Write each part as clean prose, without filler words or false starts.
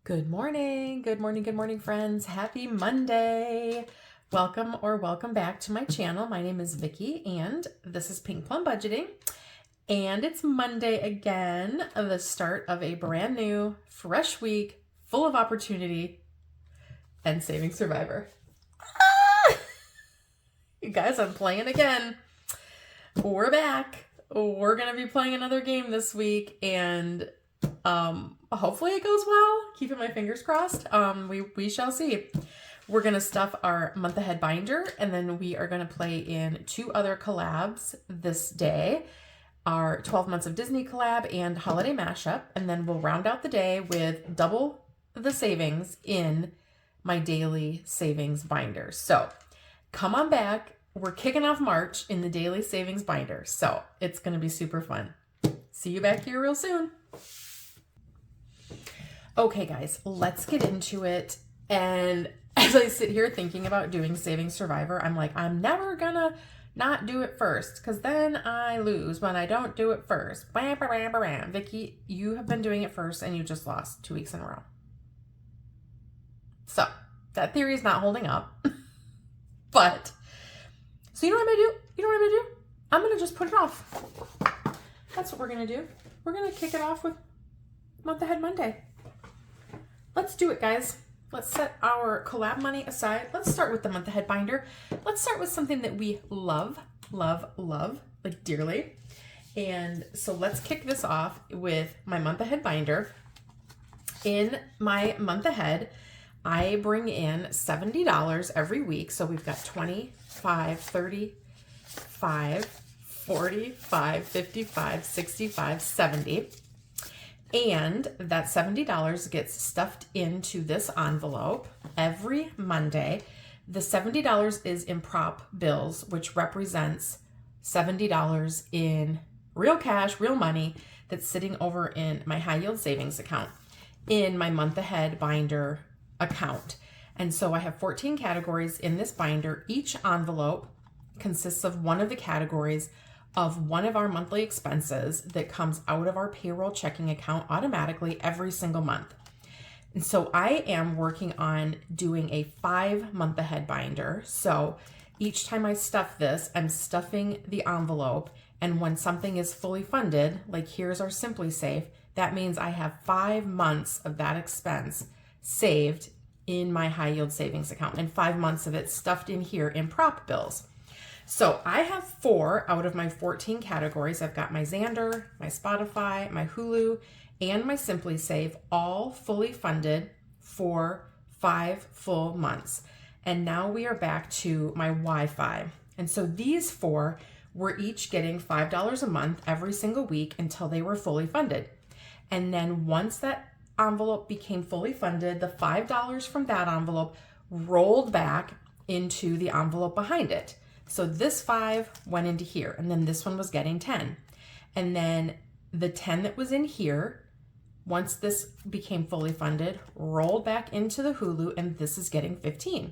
Good morning, good morning, good morning, friends. Happy Monday. Welcome or welcome back to my channel. My name is Vicki and this is Pink Plum Budgeting. And it's Monday again, the start of a brand new, fresh week full of opportunity and saving Survivor. You guys, I'm playing again. We're back. We're going to be playing another game this week and hopefully it goes well. Keeping my fingers crossed. We shall see. We're going to stuff our month ahead binder and then we are going to play in 2 other collabs this day. Our 12 months of Disney collab and holiday mashup. And then we'll round out the day with double the savings in my daily savings binder. So come on back. We're kicking off March in the daily savings binder. So it's going to be super fun. See you back here real soon. Okay, guys, let's get into it. And as I sit here thinking about doing Saving Survivor, I'm like, I'm never gonna not do it first because then I lose when I don't do it first. Bam, bam, bam, bam. Vicki, you have been doing it first and you just lost 2 weeks in a row. So that theory is not holding up. But, so you know what I'm gonna do? You know what I'm gonna do? I'm gonna just put it off. That's what we're gonna do. We're gonna kick it off with Month Ahead Monday. Let's do it, guys. Let's set our collab money aside. Let's start with the month ahead binder. Let's start with something that we love, like dearly. And so let's kick this off with my month ahead binder. In my month ahead, I bring in $70 every week. So we've got 25, 35, 45, 55, 65, 70. And that $70 gets stuffed into this envelope every Monday. The $70 is in prop bills, which represents $70 in real cash, real money that's sitting over in my high yield savings account in my month ahead binder account. And so I have 14 categories in this binder. Each envelope consists of one of the categories of one of our monthly expenses that comes out of our payroll checking account automatically every single month. And so I am working on doing a 5 month ahead binder. So each time I stuff this, I'm stuffing the envelope. And when something is fully funded, like here's our Simply Safe, that means I have 5 months of that expense saved in my high yield savings account and 5 months of it stuffed in here in prop bills. So I have 4 out of my 14 categories. I've got my Xander, my Spotify, my Hulu, and my Simply Save all fully funded for 5 full months. And now we are back to my Wi-Fi. And so these 4 were each getting $5 a month every single week until they were fully funded. And then once that envelope became fully funded, the $5 from that envelope rolled back into the envelope behind it. So this 5 went into here, and then this one was getting 10. And then the 10 that was in here, once this became fully funded, rolled back into the Hulu, and this is getting 15.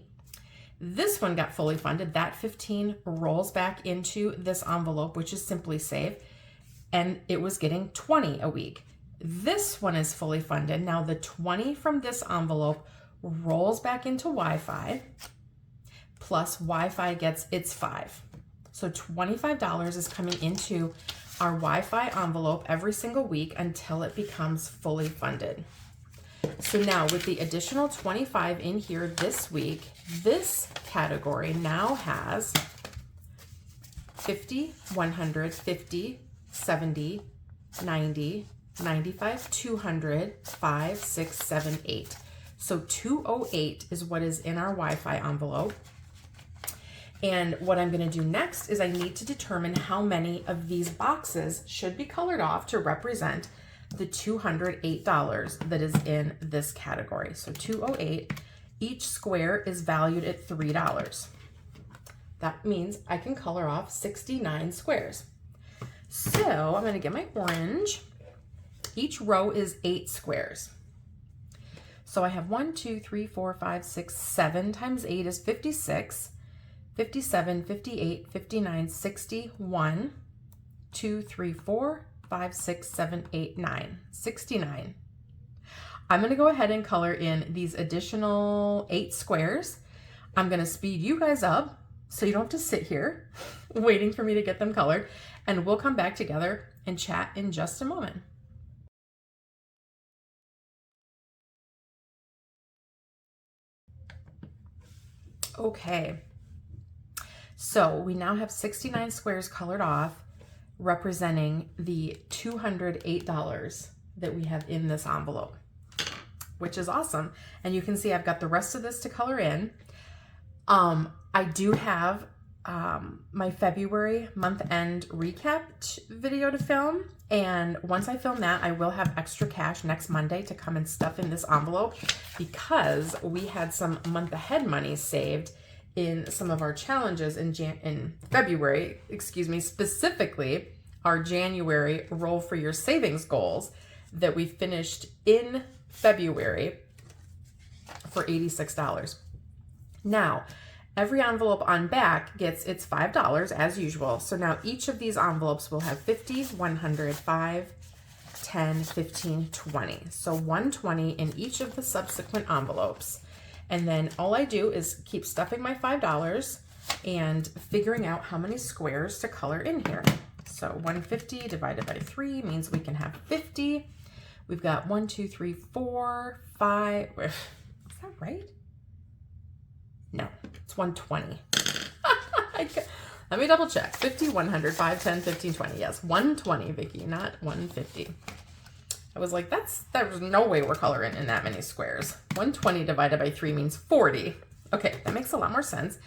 This one got fully funded. That 15 rolls back into this envelope, which is Simply Safe, and it was getting 20 a week. This one is fully funded. Now the 20 from this envelope rolls back into Wi-Fi, plus Wi-Fi gets its 5. So $25 is coming into our Wi-Fi envelope every single week until it becomes fully funded. So now with the additional 25 in here this week, this category now has 50, 100, 50, 70, 90, 95, 200, 5, 6, 7, 8. So 208 is what is in our Wi-Fi envelope. And what I'm going to do next is I need to determine how many of these boxes should be colored off to represent the $208 that is in this category. So 208, each square is valued at $3. That means I can color off 69 squares. So I'm going to get my orange. Each row is 8 squares. So I have 1, 2, 3, 4, 5, 6, 7 times 8 is 56. 57, 58, 59, 60, 1, 2, 3, 4, 5, 6, 7, 8, 9, 69. I'm going to go ahead and color in these additional 8 squares. I'm going to speed you guys up so you don't have to sit here waiting for me to get them colored, and we'll come back together and chat in just a moment. Okay, so we now have 69 squares colored off, representing the $208 that we have in this envelope, which is awesome. And you can see I've got the rest of this to color in. I do have my February month-end recap video to film, and once I film that, I will have extra cash next Monday to come and stuff in this envelope, because we had some month-ahead money saved in some of our challenges in February, excuse me, specifically our January roll for your savings goals that we finished in February for $86. Now, every envelope on back gets its $5 as usual. So now each of these envelopes will have 50, 100, 5, 10, 15, 20. So 120 in each of the subsequent envelopes. And then all I do is keep stuffing my $5 and figuring out how many squares to color in here. So 150 divided by 3 means we can have 50. We've got 1, 2, 3, 4, 5. Is that right? No, it's 120. Let me double check. 50, 100, 5, 10, 15, 20. Yes, 120, Vicky, not 150. I was like, there's no way we're coloring in that many squares. 120 divided by 3 means 40. Okay, that makes a lot more sense.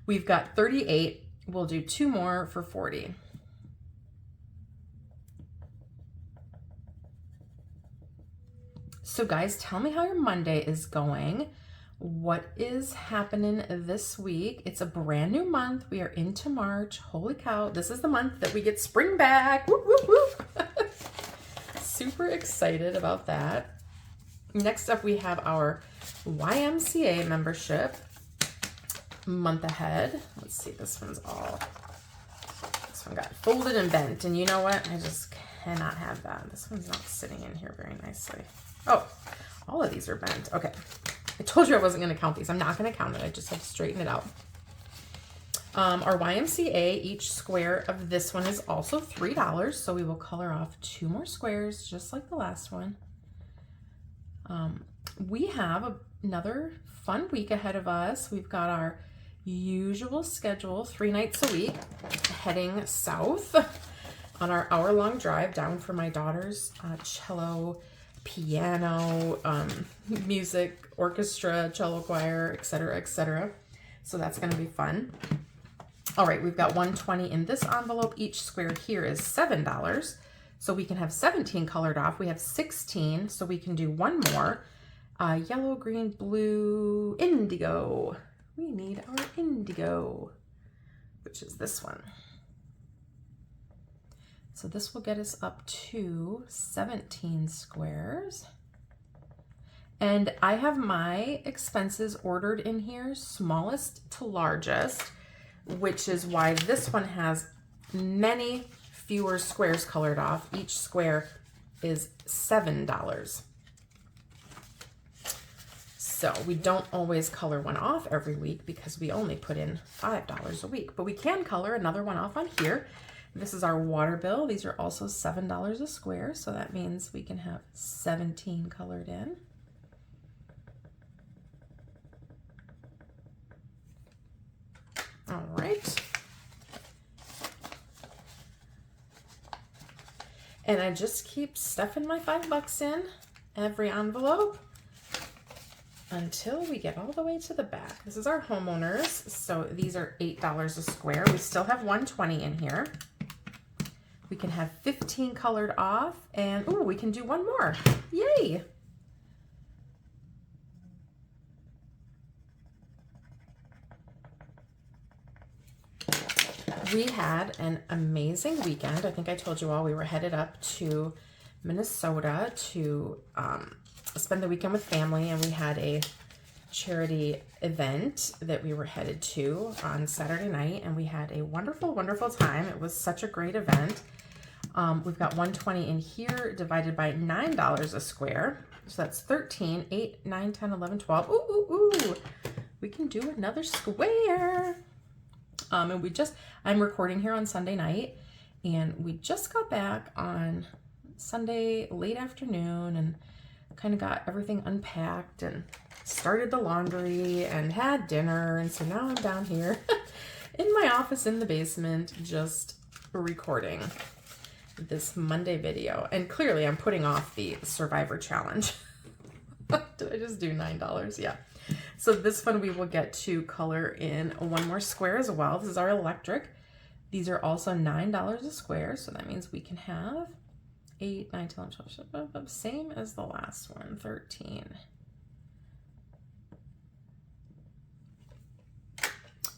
We've got 38. We'll do 2 more for 40. So guys, tell me how your Monday is going. What is happening this week? It's a brand new month. We are into March. Holy cow. This is the month that we get spring back. Whoop, whoop, whoop. Super excited about that. Next up, we have our YMCA membership month ahead. Let's see, this one got folded and bent. And you know what? I just cannot have that. This one's not sitting in here very nicely. Oh, all of these are bent. Okay. I told you I wasn't going to count these. I'm not going to count it. I just have to straighten it out. Our YMCA, each square of this one is also $3. So we will color off 2 more squares, just like the last one. We have another fun week ahead of us. We've got our usual schedule, 3 nights a week, heading south on our hour-long drive down for my daughter's cello, piano, music, orchestra, cello choir, etc., etc. So that's going to be fun. All right, we've got 120 in this envelope. Each square here is $7. So we can have 17 colored off. We have 16, so we can do 1 more. Yellow, green, blue, indigo. We need our indigo, which is this one. So this will get us up to 17 squares. And I have my expenses ordered in here, smallest to largest, which is why this one has many fewer squares colored off. Each square is $7. So we don't always color one off every week because we only put in $5 a week, but we can color another one off on here. This is our water bill. These are also $7 a square, so that means we can have 17 colored in. All right. And I just keep stuffing my $5 in every envelope until we get all the way to the back. This is our homeowners, so these are $8 a square. We still have 120 in here. We can have 15 colored off, and ooh, we can do 1 more. Yay! We had an amazing weekend. I think I told you all we were headed up to Minnesota to spend the weekend with family, and we had a charity event that we were headed to on Saturday night, and we had a wonderful, wonderful time. It was such a great event. We've got 120 in here divided by $9 a square. So that's 13, 8, 9, 10, 11, 12. Ooh, ooh, ooh. We can do another square. And I'm recording here on Sunday night, and we just got back on Sunday late afternoon and kind of got everything unpacked and started the laundry and had dinner. And so now I'm down here in my office in the basement just recording this Monday video. And clearly I'm putting off the Survivor Challenge. Did I just do $9? Yeah. So this one we will get to color in one more square as well. This is our electric. These are also $9 a square. So that means we can have 8, 9, 10, 11, 12, same as the last one, 13.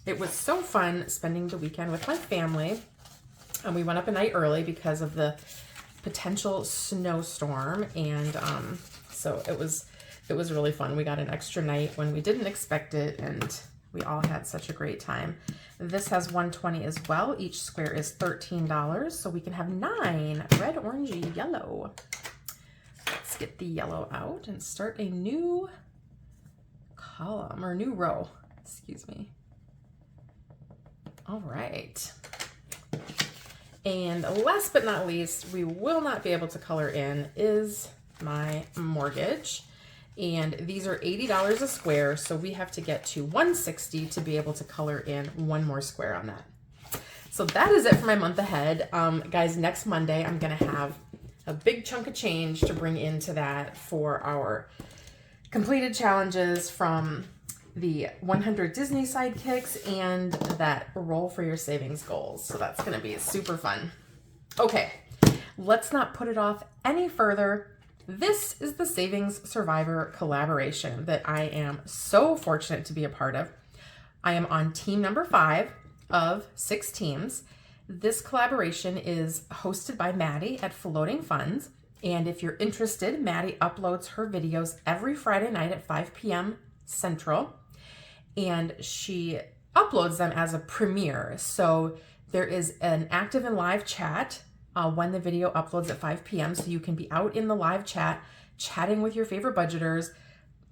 It was so fun spending the weekend with my family. And we went up a night early because of the potential snowstorm. And so it was really fun. We got an extra night when we didn't expect it, and we all had such a great time. This has $120 as well. Each square is $13, so we can have 9, red, orangey, yellow. Let's get the yellow out and start a new column, or new row, excuse me. All right. And last but not least, we will not be able to color in is my mortgage. And these are $80 a square, so we have to get to $160 to be able to color in one more square on that. So that is it for my month ahead. Guys, next Monday, I'm gonna have a big chunk of change to bring into that for our completed challenges from the 100 Disney Sidekicks and that roll for your savings goals. So that's gonna be super fun. Okay, let's not put it off any further. This is the Savings Survivor collaboration that I am so fortunate to be a part of. I am on team number 5 of 6 teams. This collaboration is hosted by Madi at Floating Funds. And if you're interested, Madi uploads her videos every Friday night at 5 p.m. Central. And she uploads them as a premiere. So there is an active and live chat when the video uploads at 5 p.m. So you can be out in the live chat, chatting with your favorite budgeters.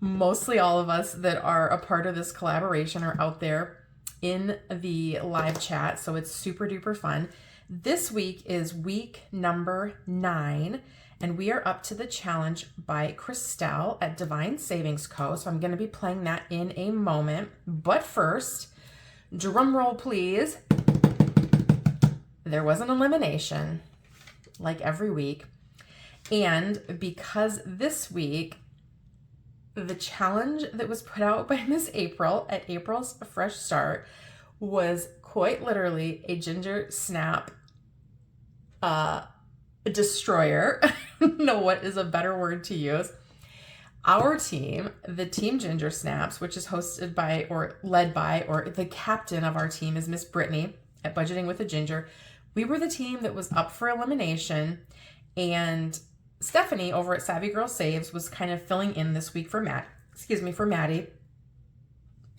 Mostly all of us that are a part of this collaboration are out there in the live chat. So it's super duper fun. This week is week number 9, and we are up to the challenge by Christelle at Divine Savings Co. So I'm going to be playing that in a moment. But first, drum roll please. There was an elimination, like every week. And because this week, the challenge that was put out by Miss April at April's Fresh Start was quite literally a GingerSnap destroyer. I don't know what is a better word to use. Our team, the Team GingerSnaps, which is hosted by or led by, or the captain of our team is Miss Brittnie at Budgeting with a Ginger. We were the team that was up for elimination, and Stephanie over at Savvy Girl Saves was kind of filling in this week for Madi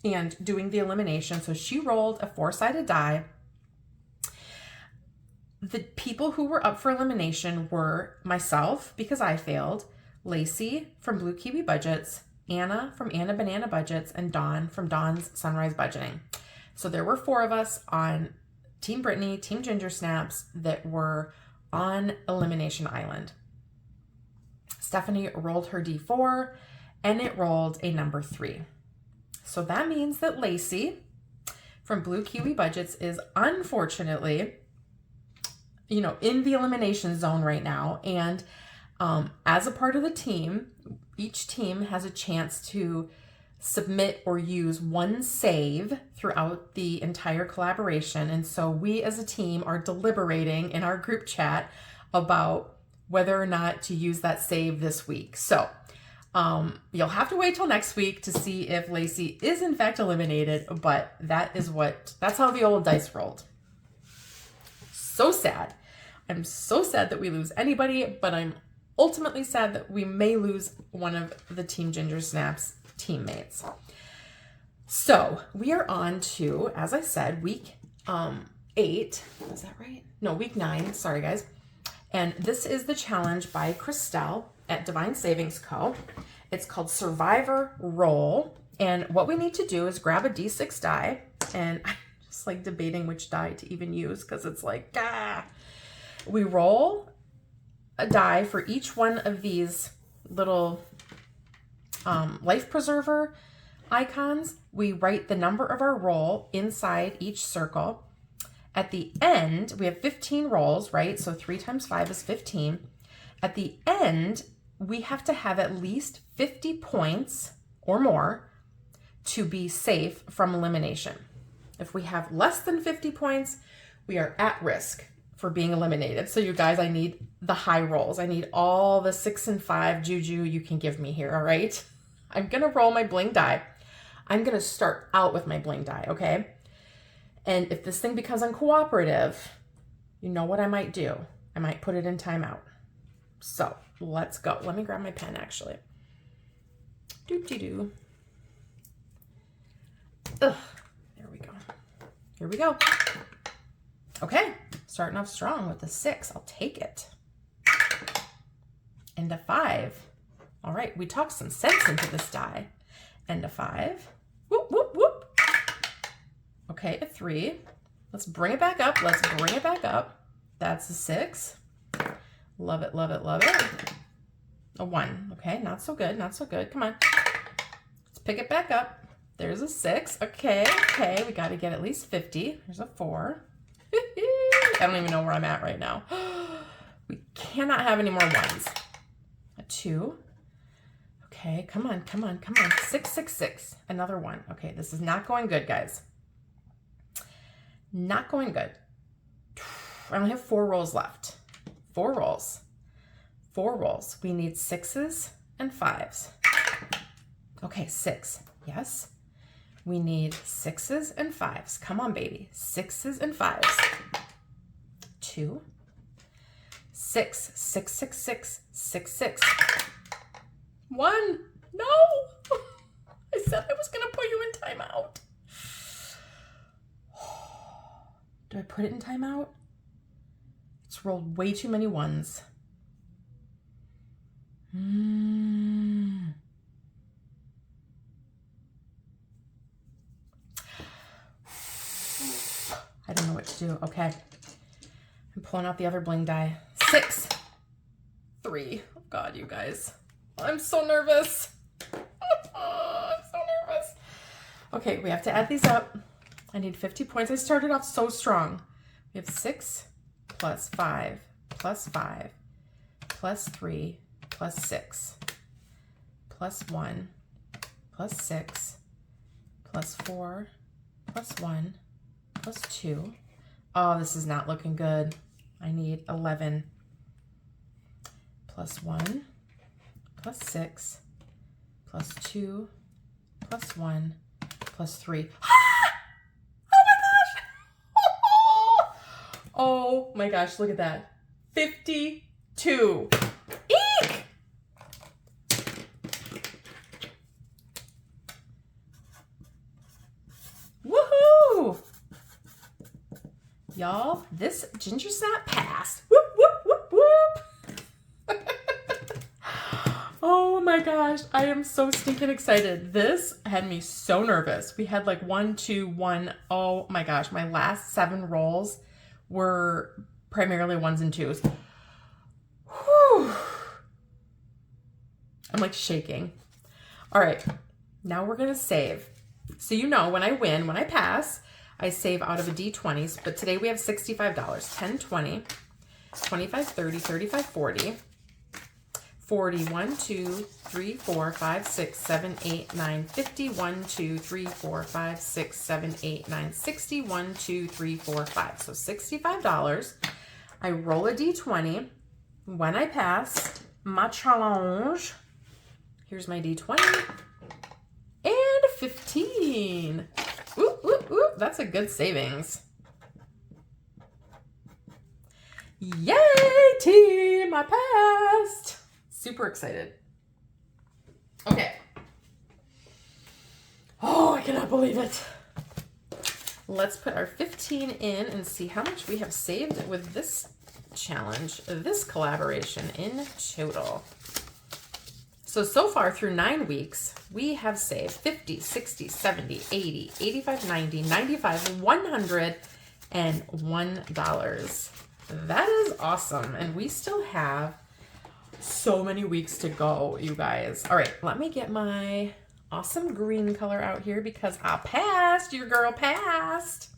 and doing the elimination. So she rolled a 4-sided die. The people who were up for elimination were myself, because I failed, Lacey from Blue Kiwi Budgets, Anna from Anna Banana Budgets, and Dawn from Dawn's Sunrise Budgeting. So there were 4 of us on Team Brittnie, Team GingerSnaps that were on Elimination Island. Stephanie rolled her D4 and it rolled a number 3. So that means that Lacey from Blue Kiwi Budgets is unfortunately, in the elimination zone right now. And as a part of the team, each team has a chance to submit or use one save throughout the entire collaboration. And so we as a team are deliberating in our group chat about whether or not to use that save this week. So you'll have to wait till next week to see if Lacey is in fact eliminated, but that's how the old dice rolled. So sad. I'm so sad that we lose anybody, but I'm ultimately sad that we may lose one of the Team GingerSnaps teammates. So we are on to, as I said, week 8. Is that right? No, week 9. Sorry, guys. And this is the challenge by Christelle at Divine Savings Co. It's called Survivor Roll. And what we need to do is grab a D6 die, and I'm just like debating which die to even use because it's like, we roll a die for each one of these little life preserver icons. We write the number of our roll inside each circle. At the end, we have 15 rolls, right? So 3 times 5 is 15. At the end, we have to have at least 50 points or more to be safe from elimination. If we have less than 50 points, we are at risk for being eliminated. So you guys, I need the high rolls. I need all the 6 and 5 juju you can give me here, all right? I'm gonna roll my bling die. I'm gonna start out with my bling die, okay? And if this thing becomes uncooperative, you know what I might do? I might put it in timeout. So let's go. Let me grab my pen actually. Doop-de-doo. Ugh, there we go. Here we go. Okay, starting off strong with the 6. I'll take it. And a 5. All right, we talked some sense into this die. And a 5. Whoop, whoop, whoop. Okay, a 3. Let's bring it back up. Let's bring it back up. That's a 6. Love it, love it, love it. A 1. Okay, not so good, not so good. Come on. Let's pick it back up. There's a 6. Okay, okay. We got to get at least 50. There's a 4. I don't even know where I'm at right now. We cannot have any more 1s. A 2. Okay, come on, come on, come on. 6, 6, 6. Another 1. Okay, this is not going good, guys. Not going good. I only have 4 rolls left. 4 rolls. 4 rolls. We need 6s and 5s. Okay, 6. Yes. We need 6s and 5s. Come on, baby. 6s and 5s. 2. 6. 6, 6, 6. 6, 6. 1. No! I said I was going to put you in timeout. Do I put it in timeout? It's rolled way too many 1s. I don't know what to do. Okay. I'm pulling out the other bling die. 6. 3. Oh God, you guys. I'm so nervous. I'm so nervous. Okay, we have to add these up. I need 50 points. I started off so strong. We have 6 plus 5 plus 5 plus 3 plus 6 plus 1 plus 6 plus 4 plus 1 plus 2. Oh, this is not looking good. I need 11 plus 1 plus 6 plus 2 plus 1 plus 3. Oh my gosh, look at that. 52. Eek! Woohoo! Y'all, this ginger snap passed. Whoop, whoop, whoop, whoop. Oh my gosh, I am so stinking excited. This had me so nervous. We had like 1, 2, 1. Oh my gosh, my last 7 rolls were primarily 1s and 2s. Whew. I'm like shaking. All right, now we're gonna save. So you know, when I win, when I pass, I save out of a D20s, but today we have $65. 10, 20, 25, 30, 35, 40, 40, 1, 2, 3, 4, 5, 6, 7, 8, 9, 50, 1, 2, 3, 4, 5, 6, 7, 8, 9, 60, 1, 2, 3, 4, 5. So $65. I roll a D20. When I pass my challenge, here's my D20 and 15. Ooh, ooh, ooh, that's a good savings. Yay, team, I passed. Super excited. Okay. Oh, I cannot believe it. Let's put our 15 in and see how much we have saved with this challenge, this collaboration in total. So far through 9 weeks, we have saved 50, 60, 70, 80, 85, 90, 95, $101. That is awesome. And we still have so many weeks to go, you guys. All right, let me get my awesome green color out here because I passed. Your girl passed.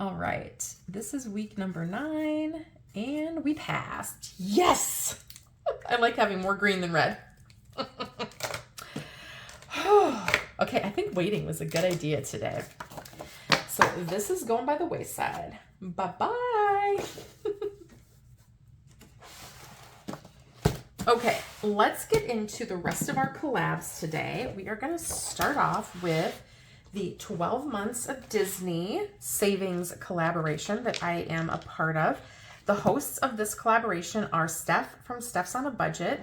All right, this is week number 9 and we passed. Yes! I like having more green than red. Okay, I think waiting was a good idea today. So this is going by the wayside. Bye-bye. Okay, let's get into the rest of our collabs today. We are going to start off with the 12 months of Disney savings collaboration that I am a part of. The hosts of this collaboration are Steph from Steph's on a Budget,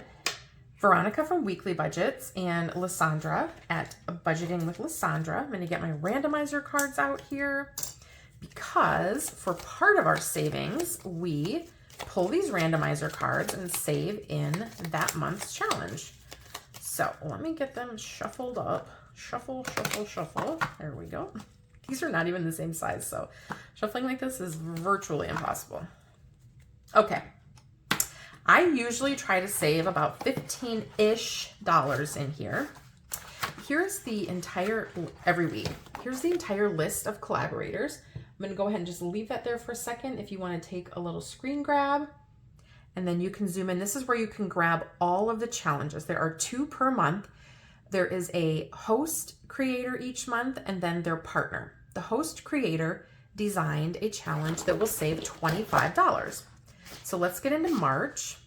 Veronica from Weekly Budgets, and Lysandra at Budgeting with Lysandra. I'm going to get my randomizer cards out here because for part of our savings, we pull these randomizer cards and save in that month's challenge. So let me get them shuffled up. Shuffle, shuffle, shuffle. There we go. These are not even the same size, so shuffling like this is virtually impossible. Okay. I usually try to save about $15-ish in here. Here's the entire, every week, here's the entire list of collaborators. I'm going to go ahead and just leave that there for a second if you want to take a little screen grab. And then you can zoom in. This is where you can grab all of the challenges. There are 2 per month. There is a host creator each month and then their partner. The host creator designed a challenge that will save $25. So let's get into March.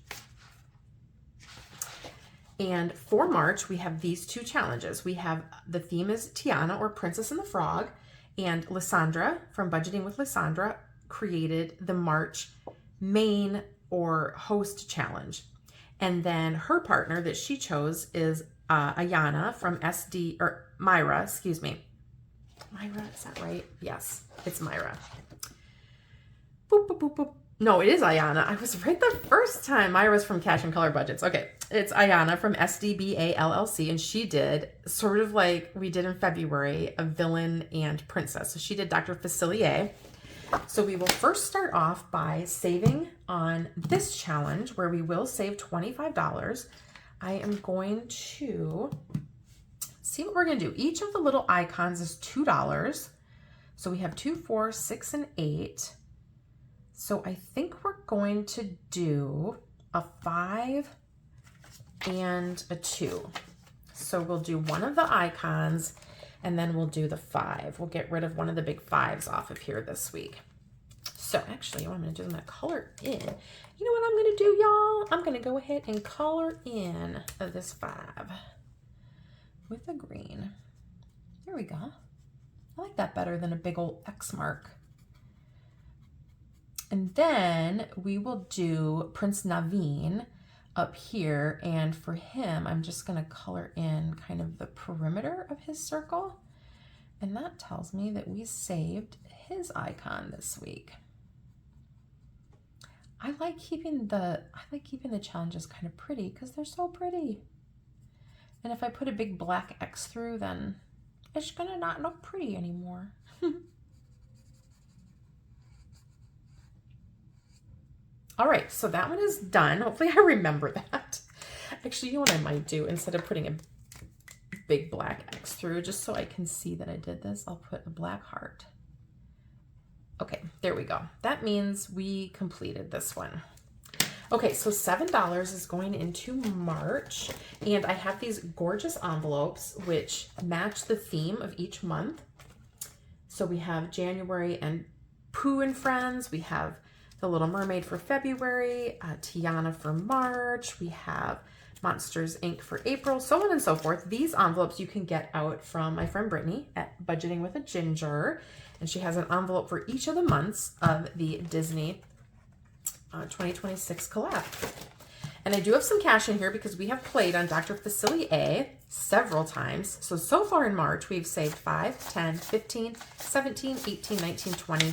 And for March, we have these 2 challenges. We have, the theme is Tiana or Princess and the Frog, and Lysandra from Budgeting with Lysandra created the March main or host challenge. And then her partner that she chose is Ayana from SD, or Myra, excuse me. Myra, is that right? Yes, it's Myra. Boop, boop, boop, boop. No, it is Ayana. I was right the first time. Myra's from Cash and Color Budgets. Okay, it's Ayana from SDBA LLC, and she did sort of like we did in February, a villain and princess. So she did Dr. Facilier. So we will first start off by saving on this challenge where we will save $25. I am going to see what we're going to do. Each of the little icons is $2. So we have 2, 4, 6, and 8. So I think we're going to do a 5 and a 2. So we'll do one of the icons and then we'll do the 5. We'll get rid of one of the big 5s off of here this week. So actually what I'm going to do is I'm going to color in. You know what I'm going to do, y'all? I'm going to go ahead and color in this 5 with a green. There we go. I like that better than a big old X mark. And then we will do Prince Naveen up here. And for him, I'm just going to color in kind of the perimeter of his circle. And that tells me that we saved his icon this week. I like keeping the challenges kind of pretty because they're so pretty. And if I put a big black X through, then it's gonna not look pretty anymore. All right, so that one is done. Hopefully I remember that. Actually, you know what I might do? Instead of putting a big black X through, just so I can see that I did this, I'll put a black heart. Okay, there we go. That means we completed this one. Okay, so $7 is going into March, and I have these gorgeous envelopes which match the theme of each month. So we have January and Pooh and Friends. We have The Little Mermaid for February, Tiana for March. We have Monsters Inc. for April, so on and so forth. These envelopes you can get out from my friend Brittnie at Budgeting with a Ginger, and she has an envelope for each of the months of the Disney 2026 collab. And I do have some cash in here because we have played on Dr. Facilier several times. So far in March, we've saved 5, 10, 15, 17, 18, 19, 20,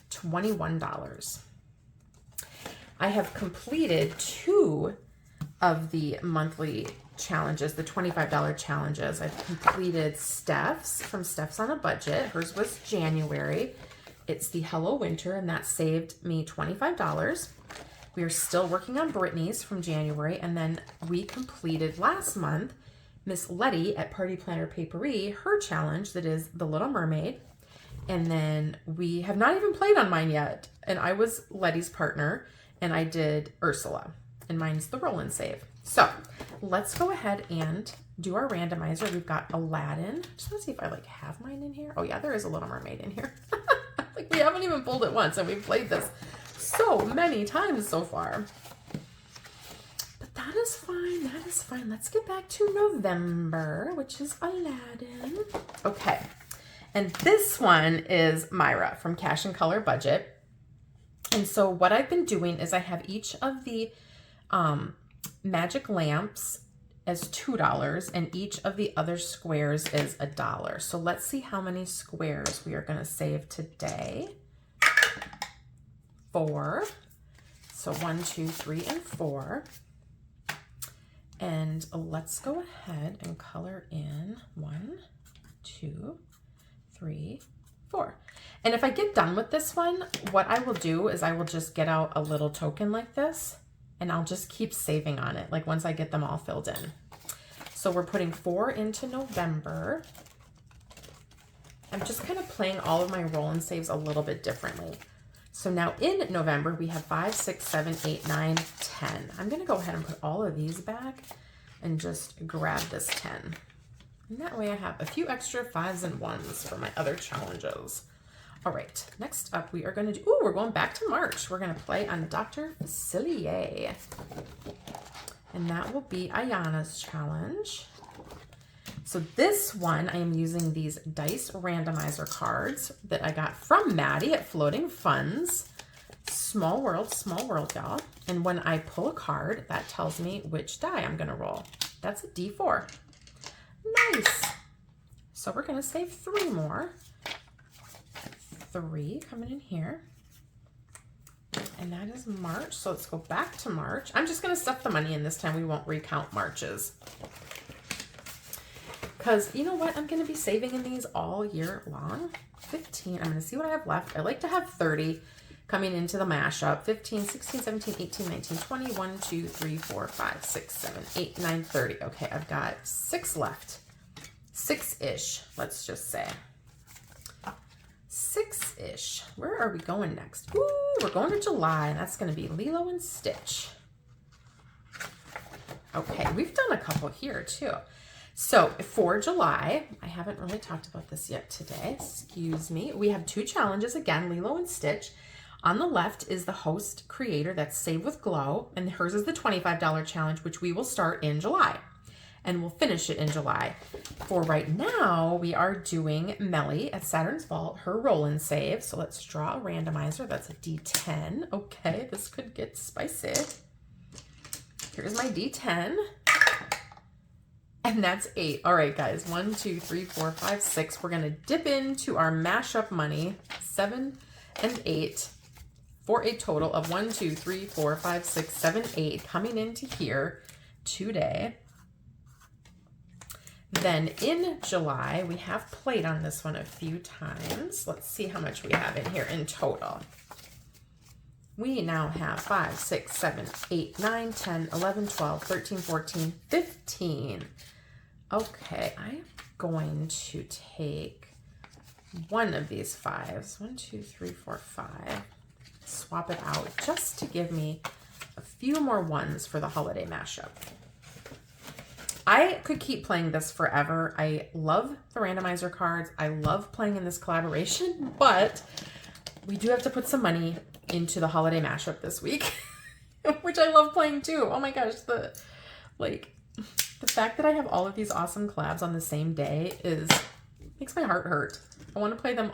$21. I have completed 2 of the monthly challenges, the $25 challenges. I've completed Steph's from Steph's on a Budget. Hers was January. It's the Hello Winter, and that saved me $25. We are still working on Brittnie's from January, and then we completed last month Miss Letty at Party Planner Paperie, her challenge that is The Little Mermaid. And then we have not even played on mine yet. And I was Letty's partner, and I did Ursula, and mine's the Roll and Save. So let's go ahead and do our randomizer. We've got Aladdin. Just want to see if I like have mine in here. Oh yeah, there is a Little Mermaid in here. Like we haven't even pulled it once, and we've played this so many times so far. But that is fine. That is fine. Let's get back to November, which is Aladdin. Okay. And this one is Myra from Cash and Color Budget. And so what I've been doing is I have each of the magic lamps as $2, and each of the other squares is $1. So let's see how many squares we are going to save today. 4. So 1, 2, 3, and 4. And let's go ahead and color in 1, 2, 3, 4. And if I get done with this one, what I will do is I will just get out a little token like this, and I'll just keep saving on it, like once I get them all filled in. So we're putting 4 into November. I'm just kind of playing all of my roll and saves a little bit differently. So now in November, we have 5, 6, 7, 8, 9, 10. I'm going to go ahead and put all of these back and just grab this 10. And that way I have a few extra 5s and 1s for my other challenges. All right, next up we are going to do, we're going back to March. We're going to play on Dr. Facilier. And that will be Ayana's challenge. So this one, I am using these dice randomizer cards that I got from Madi at Floating Funds. Small world, y'all. And when I pull a card, that tells me which die I'm going to roll. That's a D4. Nice. So we're going to save 3 more. 3 coming in here. And that is March. So let's go back to March. I'm just going to stuff the money in this time. We won't recount Marches. Because you know what? I'm going to be saving in these all year long. 15. I'm going to see what I have left. I like to have 30 coming into the mashup. 15, 16, 17, 18, 19, 20, 1, 2, 3, 4, 5, 6, 7, 8, 9, 30. Okay, I've got 6 left. 6-ish, let's just say. 6-ish. Where are we going next? Ooh, we're going to July, and that's going to be Lilo and Stitch. Okay, we've done a couple here too. So for July, I haven't really talked about this yet today. Excuse me. We have 2 challenges again, Lilo and Stitch. On the left is the host creator, that's Save with Glow, and hers is the $25 challenge, which we will start in July. And we'll finish it in July. For right now, we are doing Melly at Saturn's Vault, her roll and save. So let's draw a randomizer. That's a D10. Okay, this could get spicy. Here's my D10. And that's 8. All right, guys. 1, 2, 3, 4, 5, 6. We're going to dip into our mashup money. 7 and 8. For a total of 1, 2, 3, 4, 5, 6, 7, 8 coming into here today. Then in July, we have played on this one a few times. Let's see how much we have in here in total. We now have 5, 6, 7, 8, 9, 10, 11, 12, 13, 14, 15. Okay, I'm going to take one of these 5s. 1, 2, 3, 4, 5. Swap it out just to give me a few more 1s for the holiday mashup. I could keep playing this forever. I love the randomizer cards. I love playing in this collaboration, but we do have to put some money into the holiday mashup this week, which I love playing too. Oh my gosh, the fact that I have all of these awesome collabs on the same day makes my heart hurt. I want to play them,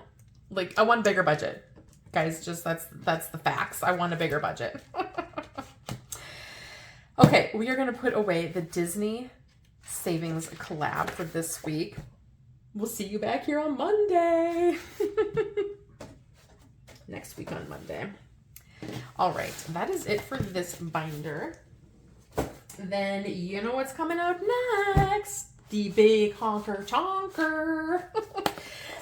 I want a bigger budget. Guys, just that's the facts. I want a bigger budget. Okay, we are going to put away the Disney savings collab for this week. We'll see you back here on Monday. Next week on Monday. All right, that is it for this binder. Then you know what's coming out next. The big honker chonker.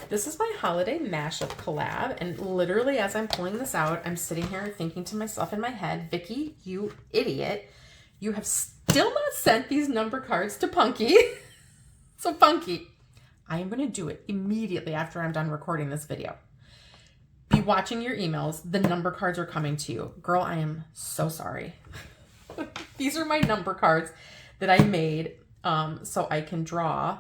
This is my holiday mashup collab, and literally as I'm pulling this out, I'm sitting here thinking to myself in my head, Vicky, you idiot, you have still not sent these number cards to Punky. So Punky, I am going to do it immediately after I'm done recording this video. Be watching your emails. The number cards are coming to you. Girl, I am so sorry. These are my number cards that I made so I can draw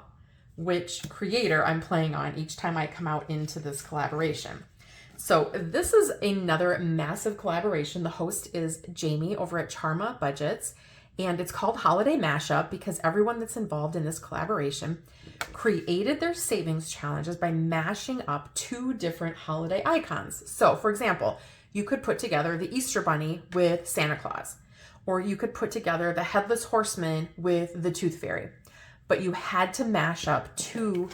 which creator I'm playing on each time I come out into this collaboration. So this is another massive collaboration. The host is Jamie over at Charma Budgets, and it's called Holiday Mashup because everyone that's involved in this collaboration created their savings challenges by mashing up 2 different holiday icons. So for example, you could put together the Easter Bunny with Santa Claus, or you could put together the Headless Horseman with the Tooth Fairy. But you had to mash up 2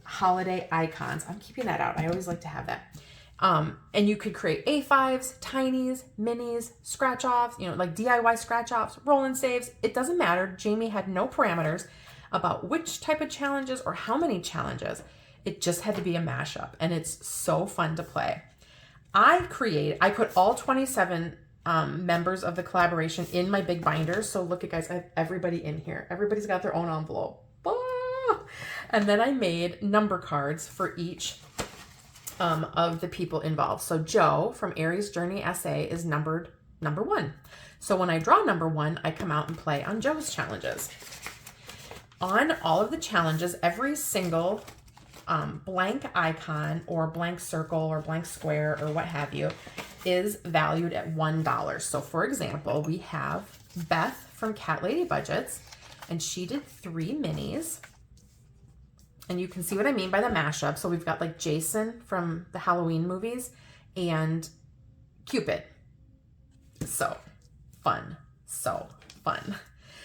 holiday icons. I'm keeping that out. I always like to have that. And you could create A5s, tinies, minis, scratch-offs, you know, like DIY scratch-offs, roll-and saves. It doesn't matter. Jamie had no parameters about which type of challenges or how many challenges. It just had to be a mashup, and it's so fun to play. I put all 27 members of the collaboration in my big binder. So look at guys, I have everybody in here. Everybody's got their own envelope. Ah! And then I made number cards for each of the people involved. So Joe from Aries Journey SA is numbered number 1. So when I draw number 1, I come out and play on Joe's challenges. On all of the challenges, every single blank icon or blank circle or blank square or what have you is valued at $1. So for example, we have Beth from Cat Lady Budgets, and she did 3 minis. And you can see what I mean by the mashup. So we've got like Jason from the Halloween movies and Cupid. So fun. So fun.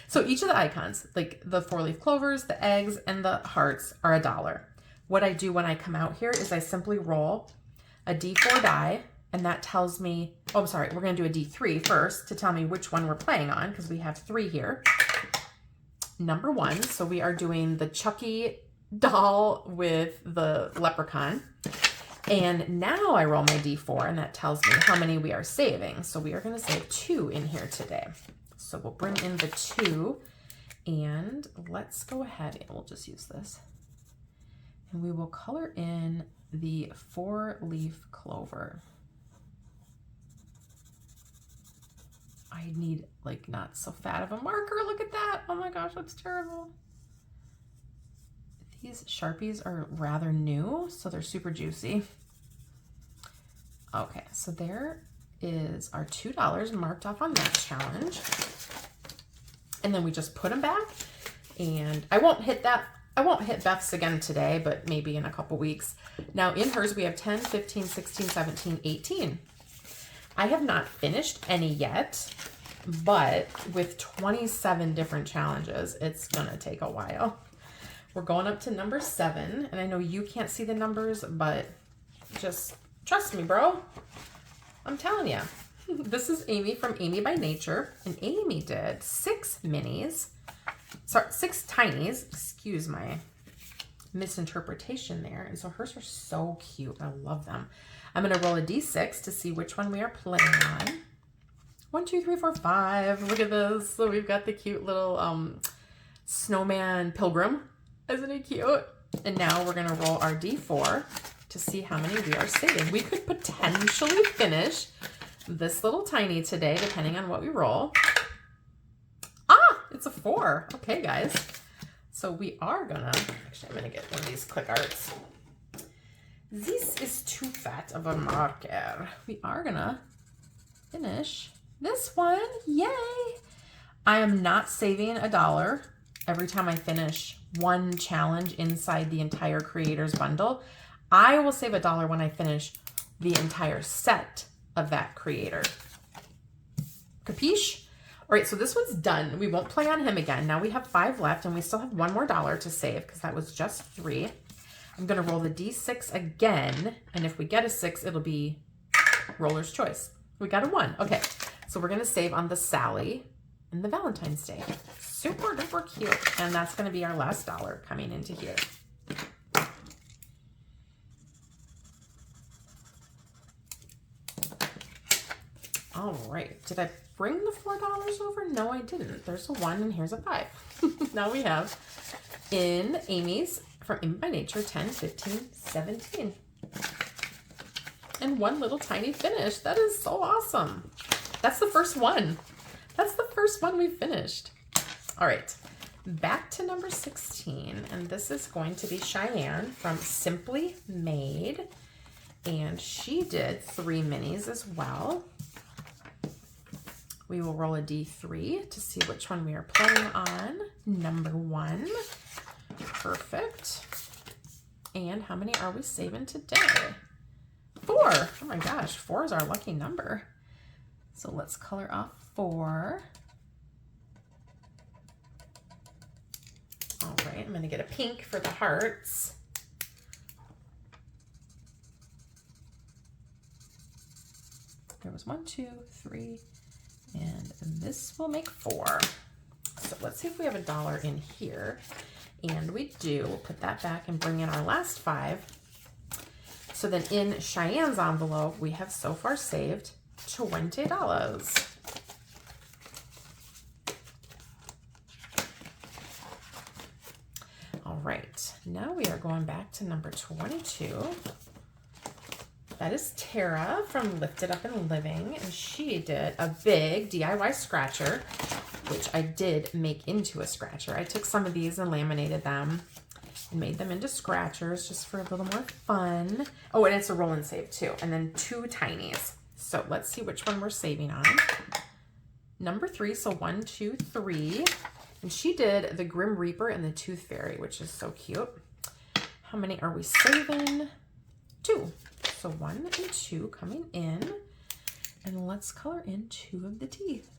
So each of the icons, like the 4-leaf clovers, the eggs, and the hearts are $1. What I do when I come out here is I simply roll a D4 die, and that tells me, oh, I'm sorry, we're going to do a D3 first to tell me which one we're playing on because we have 3 here. Number 1, so we are doing the Chucky doll with the leprechaun. And now I roll my D4, and that tells me how many we are saving. So we are going to save 2 in here today. So we'll bring in the 2, and let's go ahead and we'll just use this. And we will color in the 4-leaf clover. I need like not so fat of a marker. Look at that. Oh my gosh, that's terrible. These Sharpies are rather new, so they're super juicy. Okay, so there is our $2 marked off on that challenge. And then we just put them back, and I won't hit Beth's again today, but maybe in a couple weeks. Now in hers, we have 10, 15, 16, 17, 18. I have not finished any yet, but with 27 different challenges, it's gonna take a while. We're going up to number 7, and I know you can't see the numbers, but just trust me, bro. I'm telling you. This is Amy from Amy by Nature, and Amy did 6 minis. Sorry, 6 tinies. Excuse my misinterpretation there. And so hers are so cute. I love them. I'm going to roll a D6 to see which one we are playing on. 1, 2, 3, 4, 5. Look at this. So we've got the cute little snowman pilgrim. Isn't it cute? And now we're going to roll our D4 to see how many we are saving. We could potentially finish this little tiny today, depending on what we roll. Ah, it's a 4. Okay, guys. So we are gonna, actually I'm gonna get one of these click arts. This is too fat of a marker. We are gonna finish this one. Yay! I am not saving $1 every time I finish one challenge inside the entire creator's bundle. I will save $1 when I finish the entire set of that creator. Capiche? All right, so this one's done. We won't play on him again. Now we have 5 left, and we still have $1 more to save because that was just 3. I'm gonna roll the D6 again, and if we get a 6, it'll be roller's choice. We got a 1. Okay, so we're gonna save on the Sally, in the Valentine's Day. Super duper cute. And that's going to be our last dollar coming into here. All right. Did I bring the $4 over? No, I didn't. There's a 1 and here's a 5. Now we have in Amy's from In by Nature 10, 15, 17. And one little tiny finish. That is so awesome. That's the first one. That's the first one we finished. All right, back to number 16. And this is going to be Cheyenne from Simply Made. And she did 3 minis as well. We will roll a D3 to see which one we are playing on. Number 1. Perfect. And how many are we saving today? 4. Oh my gosh, 4 is our lucky number. So let's color off 4. All right, I'm gonna get a pink for the hearts. There was 1, 2, 3, and this will make 4. So let's see if we have $1 in here. And we do. We'll put that back and bring in our last 5. So then in Cheyenne's envelope, we have so far saved $20. All right, now we are going back to number 22. That is Tara from Lifted Up and Living, and she did a big DIY scratcher, which I did make into a scratcher. I took some of these and laminated them and made them into scratchers just for a little more fun. Oh, and it's a roll and save too. And then 2 tinies. So let's see which one we're saving on. Number 3, so 1, 2, 3. And she did the Grim Reaper and the Tooth Fairy, which is so cute. How many are we saving? 2. So 1 and 2 coming in. And let's color in 2 of the teeth.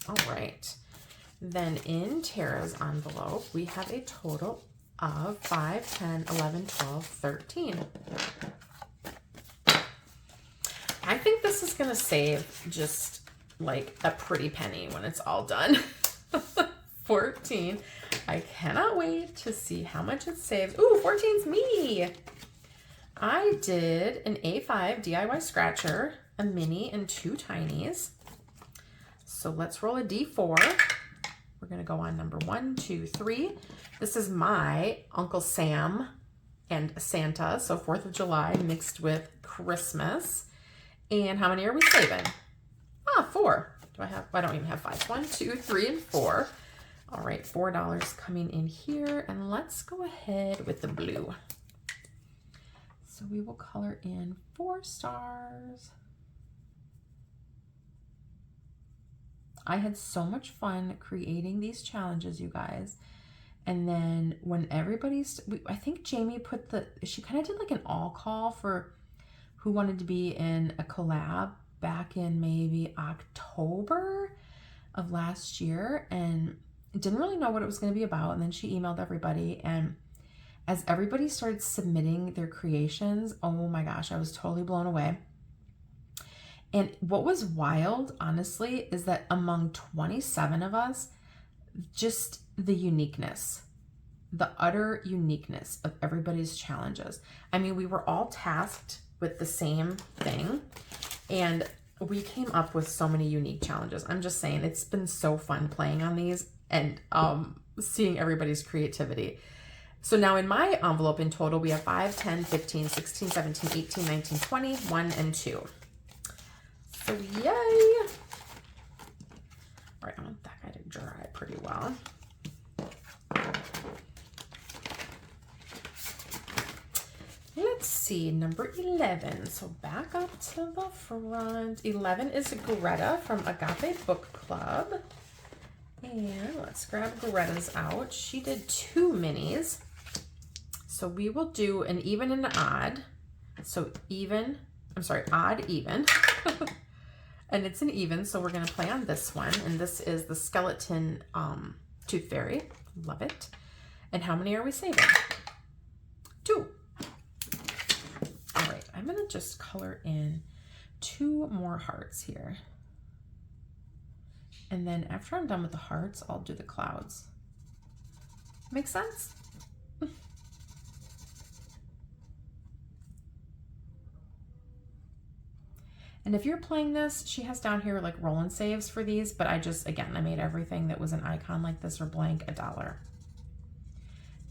All right, then in Tara's envelope, we have a total of 5, 10, 11, 12, 13. I think this is gonna save just like a pretty penny when it's all done. 14. I cannot wait to see how much it saves. Ooh, 14's me. I did an A5 DIY scratcher, a mini, and 2 tinies. So let's roll a D4. We're gonna go on number 1, 2, 3. This is my Uncle Sam and Santa, so 4th of July mixed with Christmas. And how many are we saving? 4. I don't even have 5. 1, 2, 3, and 4. All right, $4 coming in here, and let's go ahead with the blue. So we will color in 4 stars. I had so much fun creating these challenges, you guys. And then when I think Jamie she kind of did like an all call for who wanted to be in a collab back in maybe October of last year, and didn't really know what it was going to be about. And then she emailed everybody, and as everybody started submitting their creations, oh my gosh, I was totally blown away. And what was wild, honestly, is that among 27 of us, just the uniqueness, the utter uniqueness of everybody's challenges. I mean, we were all tasked with the same thing, and we came up with so many unique challenges. I'm just saying, it's been so fun playing on these and seeing everybody's creativity. So now in my envelope in total, we have 5, 10, 15, 16, 17, 18, 19, 20, 1, and 2. So yay! All right, I want that guy to dry pretty well. Let's see, number 11. So back up to the front. 11 is Greta from Agape Book Club. And let's grab Greta's out. She did 2 minis. So we will do an even and an odd. So odd, even. And it's an even, so we're gonna play on this one. And this is the Skeleton Tooth Fairy. Love it. And how many are we saving? 2. All right, I I'm gonna just color in 2 more hearts here. And then after I'm done with the hearts, I'll do the clouds. Make sense? And if you're playing this, she has down here like roll and saves for these, but I just, again, I made everything that was an icon like this or blank $1.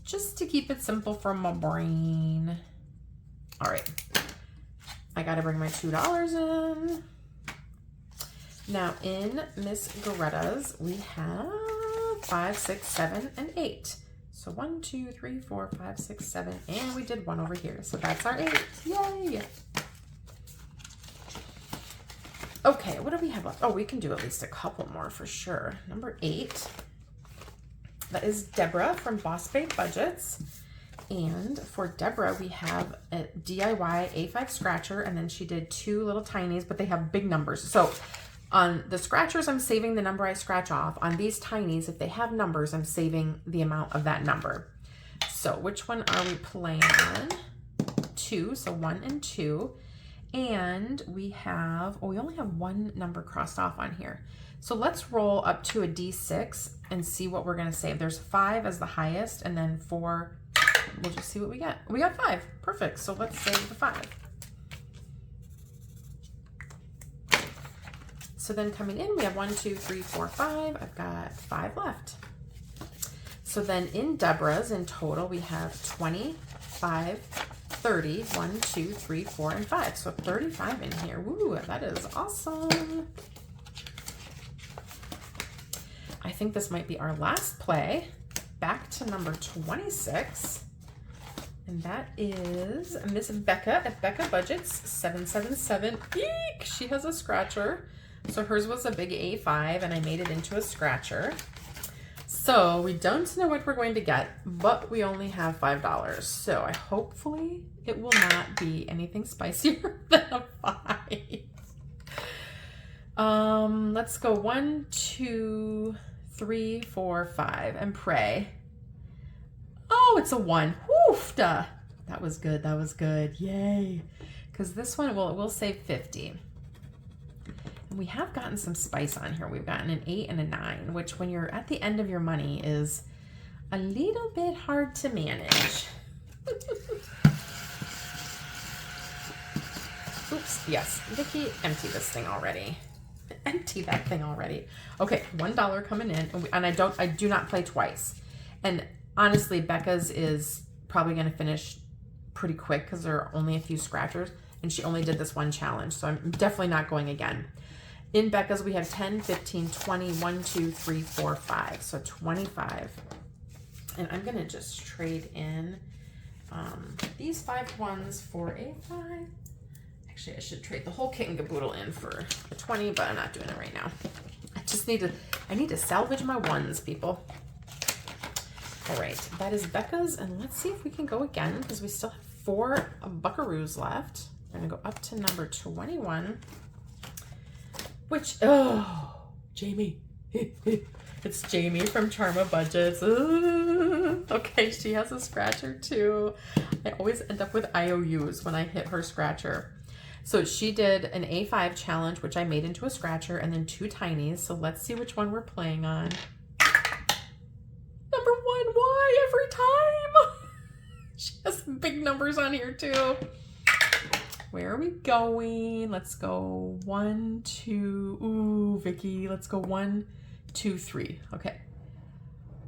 Just to keep it simple for my brain. All right, I gotta bring my $2 in. Now in Miss Greta's, we have 5, 6, 7, and 8. So 1, 2, 3, 4, 5, 6, 7, and we did 1 over here. So that's our 8, yay. Okay, what do we have left? Oh, we can do at least a couple more for sure. Number 8, that is Deborah from Boss Babe Budgets. And for Deborah, we have a DIY A5 scratcher, and then she did 2 little tinies, but they have big numbers. So on the scratchers, I'm saving the number I scratch off. On these tinies, if they have numbers, I'm saving the amount of that number. So which one are we playing on? 2, so 1 and 2. And we have, oh, we only have 1 number crossed off on here. So let's roll up to a D6 and see what we're gonna save. There's 5 as the highest, and then 4, we'll just see what we get. We got 5, perfect. So let's save the 5. So then coming in, we have 1, 2, 3, 4, 5. I've got 5 left. So then in Deborah's, in total, we have 25, 30, 1, 2, 3, 4, and 5. So 35 in here. Woo, that is awesome. I think this might be our last play. Back to number 26. And that is Miss Becca at Becca Budgets 777. Eek! She has a scratcher. So hers was a big A5 and I made it into a scratcher. So we don't know what we're going to get, but we only have $5. So hopefully it will not be anything spicier than a 5. Let's go 1, 2, 3, 4, 5 and pray. Oh, it's a 1. Woofda. That was good. That was good. Yay. Because this one we'll save 50. And we have gotten some spice on here. We've gotten an 8 and a 9, which when you're at the end of your money is a little bit hard to manage. Oops, yes. Vicki, empty this thing already. Empty that thing already. Okay, $1 coming in, and I do not play twice. And honestly, Becca's is probably going to finish pretty quick because there are only a few scratchers, and she only did this 1 challenge, so I'm definitely not going again. In Becca's, we have 10, 15, 20, 1, 2, 3, 4, 5. So 25. And I'm going to just trade in these 5 ones for a 5. Actually, I should trade the whole kit and caboodle in for a 20, but I'm not doing it right now. I need to salvage my ones, people. All right, that is Becca's, and let's see if we can go again because we still have 4 buckaroos left. We're gonna go up to number 21, which, oh, Jamie. It's Jamie from Charma Budgets. Okay, she has a scratcher too. I always end up with IOUs when I hit her scratcher. So she did an A5 challenge, which I made into a scratcher, and then 2 tinies. So let's see which one we're playing on. Number 1, why every time? She has some big numbers on here too. Where are we going? Let's go 1, 2. Ooh, Vicki, let's go 1, 2, 3. Okay.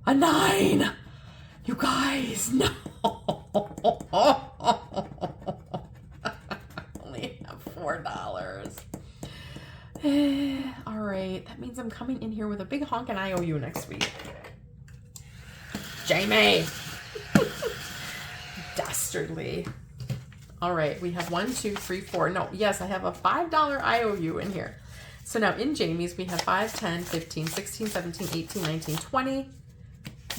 A 9. You guys, no. Only have $4. All right, that means I'm coming in here with a big honkin' IOU next week. Jamie. Dastardly. All right, we have 1, 2, 3, 4. No, yes, I have a $5 IOU in here. So now in Jamie's, we have 5, 10, 15, 16, 17, 18, 19, 20,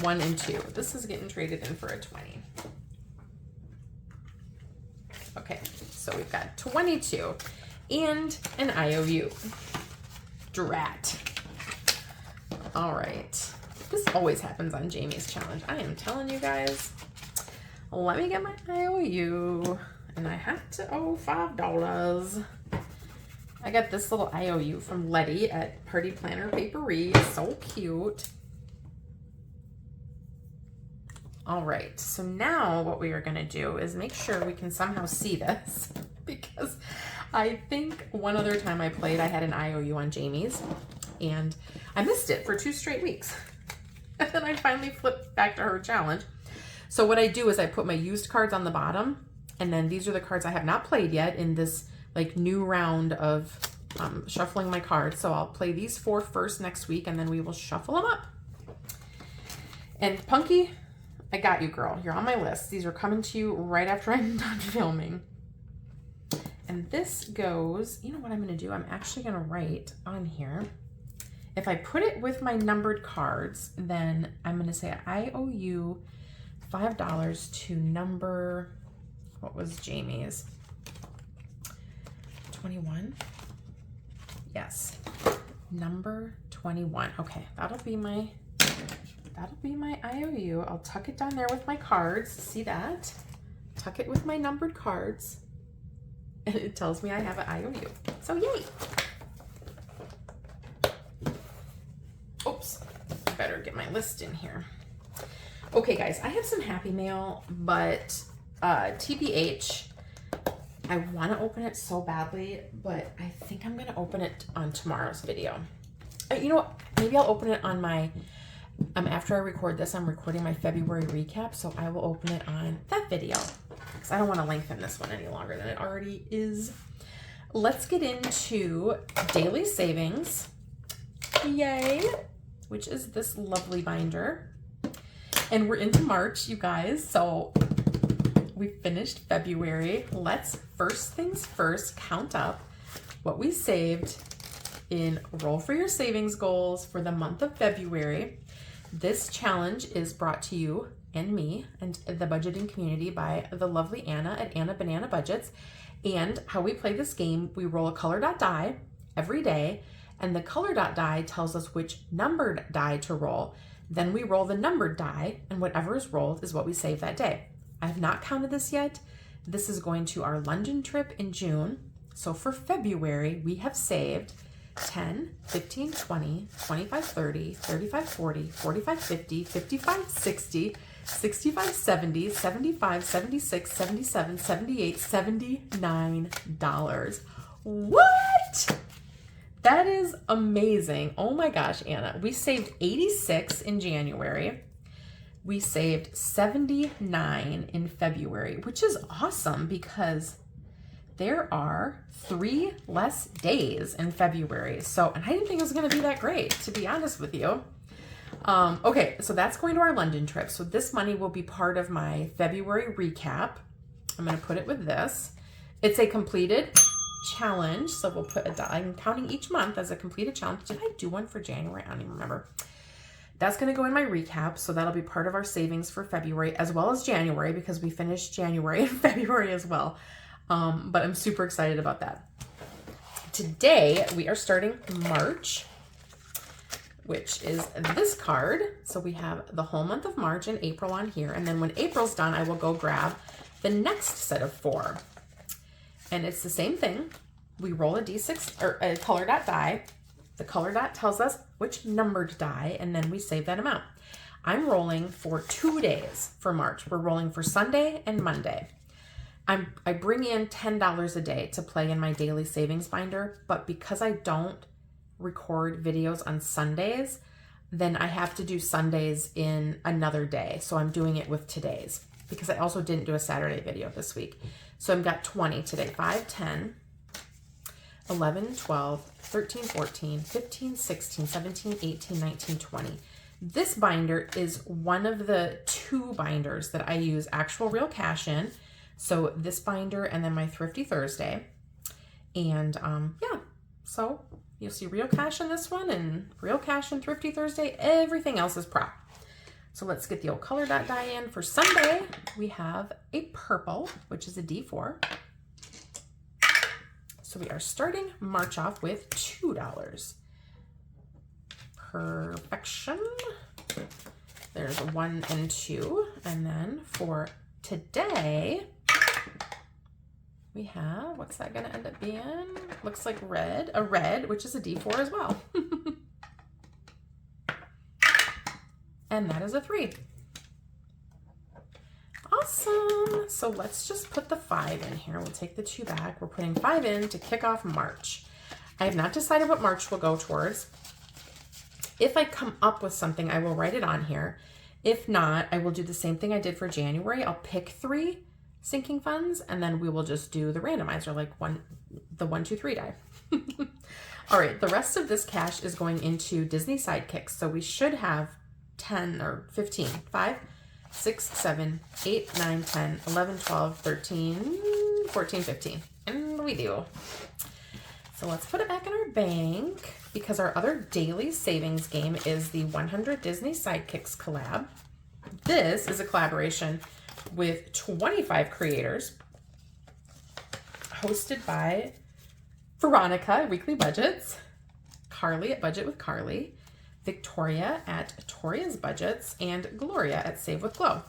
1 and 2. This is getting traded in for a 20. Okay, so we've got 22 and an IOU. Drat. All right. This always happens on Jamie's challenge. I am telling you guys. Let me get my IOU. and I had to owe $5. I got this little IOU from Letty at Party Planner Paperie. So cute. All right, so now what we are gonna do is make sure we can somehow see this because I think one other time I played, I had an IOU on Jamie's and I missed it for 2 straight weeks. And then I finally flipped back to her challenge. So what I do is I put my used cards on the bottom, and then these are the cards I have not played yet in this like new round of shuffling my cards. So I'll play these 4 first next week, and then we will shuffle them up. And Punky, I got you, girl. You're on my list. These are coming to you right after I'm done filming. And this goes, you know what I'm going to do? I'm actually going to write on here. If I put it with my numbered cards, then I'm going to say I owe you $5 to number, what was Jamie's? 21? Yes. Number 21. Okay, that'll be my IOU. I'll tuck it down there with my cards. See that? Tuck it with my numbered cards. And it tells me I have an IOU. So yay! Oops. Better get my list in here. Okay, guys, I have some happy mail, but TBH, I want to open it so badly, but I think I'm going to open it on tomorrow's video. You know what? Maybe I'll open it on my... after I record this, I'm recording my February recap, so I will open it on that video because I don't want to lengthen this one any longer than it already is. Let's get into daily savings. Yay! Which is this lovely binder. And we're into March, you guys, so we finished February. Let's first things first count up what we saved in Roll for Your Savings Goals for the month of February. This challenge is brought to you and me and the budgeting community by the lovely Anna at Anna Banana Budgets. And how we play this game, we roll a color dot die every day, and the color dot die tells us which numbered die to roll. Then we roll the numbered die, and whatever is rolled is what we save that day. I have not counted this yet. This is going to our London trip in June. So for February, we have saved 10, 15, 20, 25, 30, 35, 40, 45, 50, 55, 60, 65, 70, 75, 76, 77, 78, $79. What? That is amazing. Oh my gosh, Anna. We saved 86 in January. We saved 79 in February, which is awesome because there are 3 less days in February. So, and I didn't think it was going to be that great, to be honest with you. Okay, so that's going to our London trip. So this money will be part of my February recap. I'm going to put it with this. It's a completed challenge. So we'll put I'm counting each month as a completed challenge. Did I do one for January? I don't even remember. That's going to go in my recap. So that'll be part of our savings for February as well as January because we finished January and February as well. But I'm super excited about that. Today we are starting March, which is this card. So we have the whole month of March and April on here. And then when April's done, I will go grab the next set of 4. And it's the same thing. We roll a D6 or a color dot die. The color dot tells us which numbered die, and then we save that amount. I'm rolling for 2 days for March. We're rolling for Sunday and Monday. I bring in $10 a day to play in my daily savings binder, but because I don't record videos on Sundays, then I have to do Sundays in another day. So I'm doing it with today's because I also didn't do a Saturday video this week. So I've got 20 today, 5, 10, 11, 12, 13, 14, 15, 16, 17, 18, 19, 20. This binder is one of the 2 binders that I use actual real cash in. So this binder and then my Thrifty Thursday. And yeah, so you'll see real cash in this one and real cash in Thrifty Thursday. Everything else is prop. So let's get the old color dot die in. For Sunday, we have a purple, which is a D4. So we are starting March off with $2. Perfection. There's a 1 and 2. And then for today, we have, what's that going to end up being? Looks like red, a red, which is a D4 as well. And that is a 3. Awesome. So let's just put the 5 in here. We'll take the 2 back. We're putting 5 in to kick off March. I have not decided what March will go towards. If I come up with something, I will write it on here. If not, I will do the same thing I did for January. I'll pick 3 sinking funds, and then we will just do the randomizer, like the 1, 2, 3 die. All right, the rest of this cash is going into Disney Sidekicks. So we should have 10 or 15, 5, 6, 7, 8, 9, 10, 11, 12, 13, 14, 15. And we do. So let's put it back in our bank because our other daily savings game is the 100 Disney Sidekicks collab. This is a collaboration with 25 creators hosted by Veronica at Weekly Budgets, Carly at Budget with Carly, Victoria at Toria's Budgets, and Gloria at Save with Glow.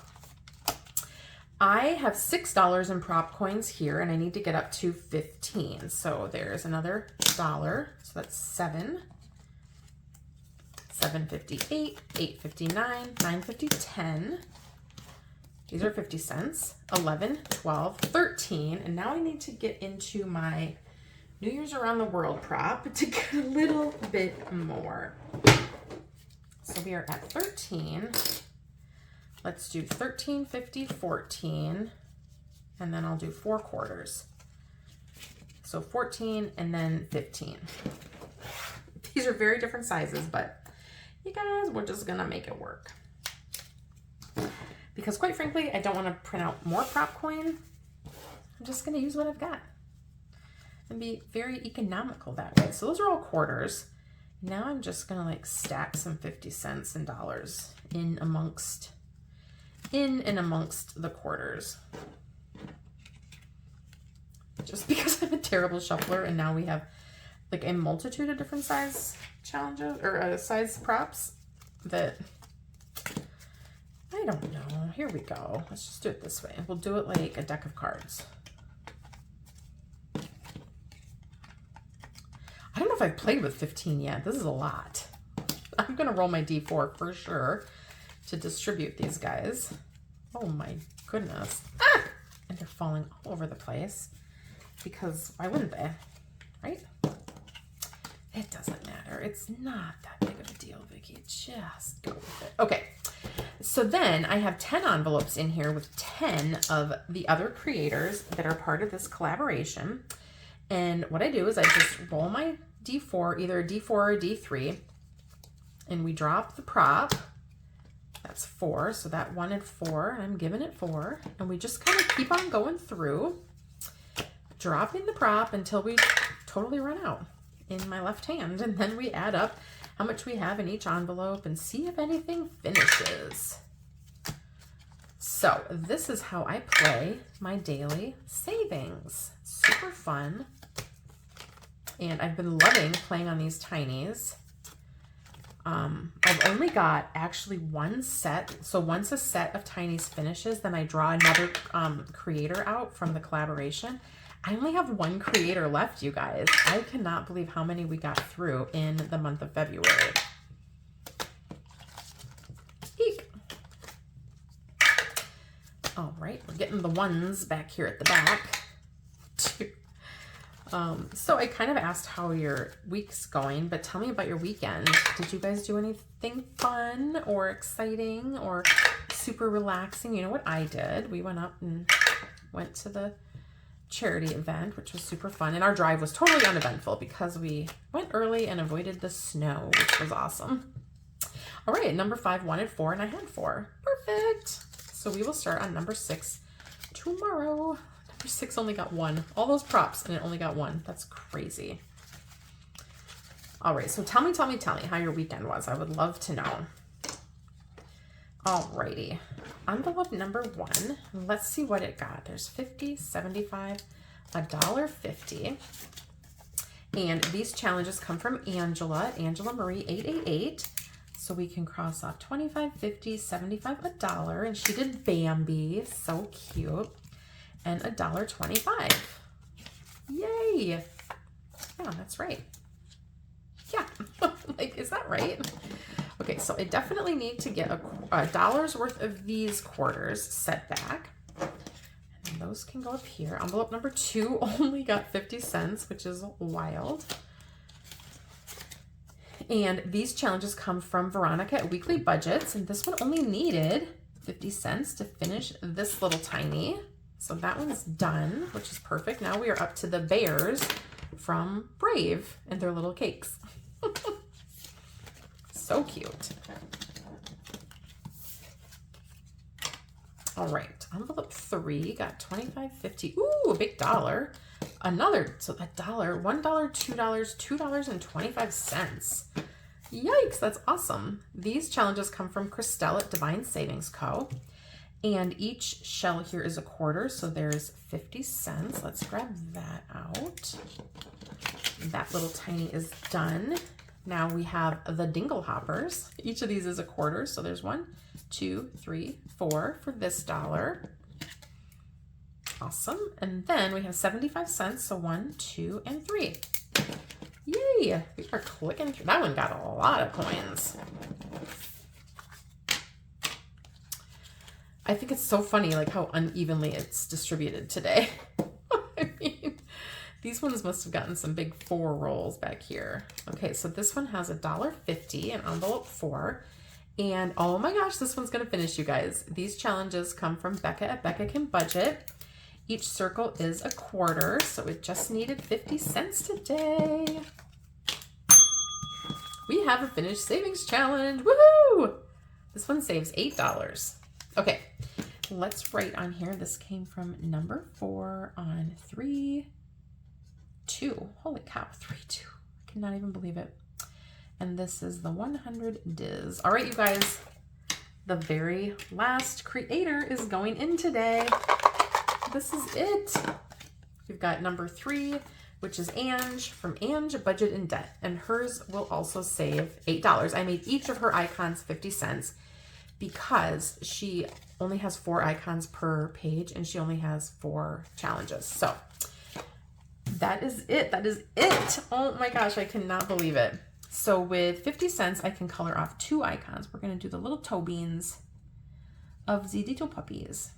I have $6 in prop coins here, and I need to get up to 15. So there's another $1. So that's 7, 7.58, 8.59, 9.50, 10. These are 50 cents, 11, 12, 13. And now I need to get into my New Year's Around the World prop to get a little bit more. So we are at 13. Let's do 13, 50, 14, and then I'll do 4 quarters. So 14 and then 15. These are very different sizes, but you guys, we're just gonna make it work. Because quite frankly, I don't want to print out more prop coin. I'm just gonna use what I've got and be very economical that way. So those are all quarters. Now I'm just gonna like stack some 50 cents and dollars in and amongst the quarters. Just because I'm a terrible shuffler, and now we have like a multitude of different size challenges or size props that I don't know. Here we go. Let's just do it this way. We'll do it like a deck of cards. I don't know if I've played with 15 yet. This is a lot. I'm gonna roll my D4 for sure to distribute these guys. Oh my goodness. Ah! And they're falling all over the place because why wouldn't they, right? It doesn't matter. It's not that big of a deal, Vicki. Just go with it. Okay, so then I have 10 envelopes in here with 10 of the other creators that are part of this collaboration. And what I do is I just roll my D4, either a D4 or a D3, and we drop the prop. That's 4, so that wanted 4, and I'm giving it 4. And we just kind of keep on going through, dropping the prop until we totally run out in my left hand. And then we add up how much we have in each envelope and see if anything finishes. So this is how I play my daily savings. Super fun. And I've been loving playing on these tinies. I've only got actually 1 set. So once a set of tinies finishes, then I draw another creator out from the collaboration. I only have 1 creator left, you guys. I cannot believe how many we got through in the month of February. Eek. All right, we're getting the ones back here at the back. So I kind of asked how your week's going, but tell me about your weekend. Did you guys do anything fun or exciting or super relaxing? You know what I did? We went up and went to the charity event, which was super fun. And our drive was totally uneventful because we went early and avoided the snow, which was awesome. All right, number 5 wanted 4 and I had 4. Perfect. So we will start on number 6 tomorrow. Number 6 only got 1. All those props and it only got 1. That's crazy. All right, so tell me how your weekend was. I would love to know. All righty. Envelope number 1. Let's see what it got. There's 50, 75, $1.50. And these challenges come from Angela Marie 888. So we can cross off 25, 50, 75, $1. And she did Bambi. So cute. And $1.25. Yay. Yeah, that's right. Yeah, like, is that right? Okay, so I definitely need to get a dollar's worth of these quarters set back. And those can go up here. Envelope number 2 only got 50 cents, which is wild. And these challenges come from Veronica at Weekly Budgets. And this one only needed 50 cents to finish this little tiny. So that one's done, which is perfect. Now we are up to the bears from Brave and their little cakes. So cute. All right, envelope 3 got $25.50. Ooh, a big dollar. Another, so $1, $1, $2, $2.25. Yikes, that's awesome. These challenges come from Christelle at Divine Savings Co. And each shell here is a quarter, so there's 50 cents. Let's grab that out. That little tiny is done. Now we have the Dingle Hoppers. Each of these is a quarter, so there's 1, 2, 3, 4 for this dollar. Awesome. And then we have 75 cents, so 1, 2, and 3. Yay! We are clicking through. That one got a lot of coins. I think it's so funny, like, how unevenly it's distributed today. I mean, these ones must have gotten some big 4 rolls back here. Okay, so this one has $1.50 in envelope 4. And oh my gosh, this one's gonna finish, you guys. These challenges come from Becca at Becca Can Budget. Each circle is a quarter, so it just needed 50 cents today. We have a finished savings challenge, woohoo! This one saves $8. Okay, let's write on here. This came from number 4 on 3, 2. Holy cow, 3, 2. I cannot even believe it. And this is the 100 Diz. All right, you guys, the very last creator is going in today. This is it. We've got number 3, which is Ange from Ange Budget and Debt, and hers will also save $8. I made each of her icons 50 cents because she only has 4 icons per page and she only has 4 challenges. So that is it. That is it. Oh my gosh, I cannot believe it. So with 50 cents, I can color off 2 icons. We're going to do the little toe beans of the little puppies.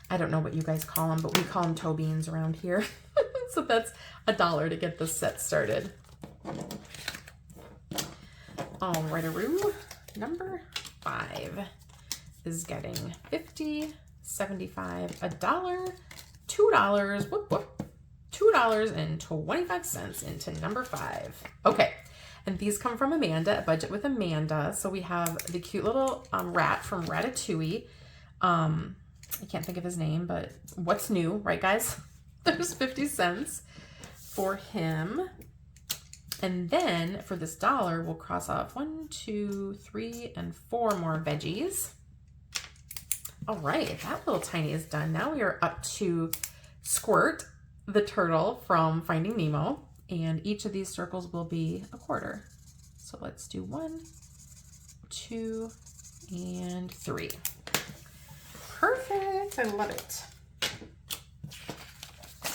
I don't know what you guys call them, but we call them toe beans around here. So that's $1 to get this set started. All right-a-roo. Number 5 is getting 50, 75, $1, $2, whoop, whoop, $2.25 into number 5. Okay, and these come from Amanda at Budget with Amanda. So we have the cute little rat from Ratatouille. I can't think of his name, but what's new, right guys? There's 50 cents for him. And then for this $1, we'll cross off 1, 2, 3, and 4 more veggies. All right, that little tiny is done. Now we are up to Squirt, the turtle from Finding Nemo. And each of these circles will be a quarter. So let's do 1, 2, and 3. Perfect, I love it.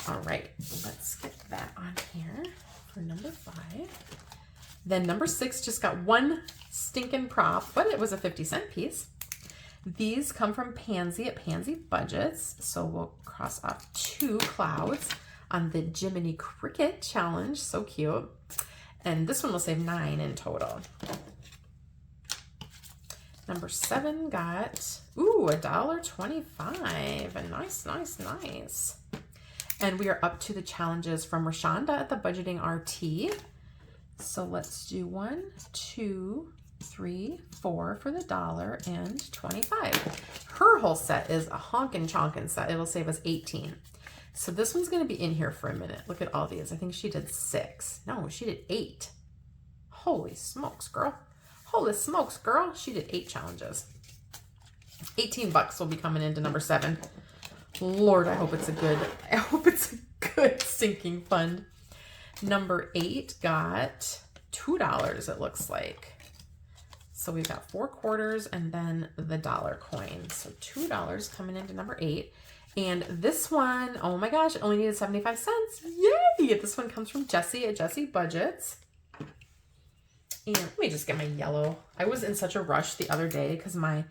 All right, let's get that on here for number 5. Then number 6 just got 1 stinking prop, but it was a 50-cent piece. These come from Pansy at Pansy Budgets. So we'll cross off 2 clouds on the Jiminy Cricket challenge. So cute. And this one will save 9 in total. Number 7 got, ooh, $1.25. Nice, nice, nice. And we are up to the challenges from Rashonda at the Budgeting RT. So let's do 1, 2, 3, 4 for the $1.25. Her whole set is a honkin' chonkin' set. It'll save us 18. So this one's going to be in here for a minute. Look at all these. I think she did 6. No, she did 8. Holy smokes, girl. Holy smokes, girl. She did 8 challenges. $18 will be coming into number 7. Lord, I hope it's a good sinking fund. Number 8 got $2, it looks like. So we've got 4 quarters and then the dollar coin. So $2 coming into number 8. And this one, oh my gosh, it only needed 75 cents. Yay! This one comes from Jessie at Jessie Budgets. And let me just get my yellow. I was in such a rush the other day because my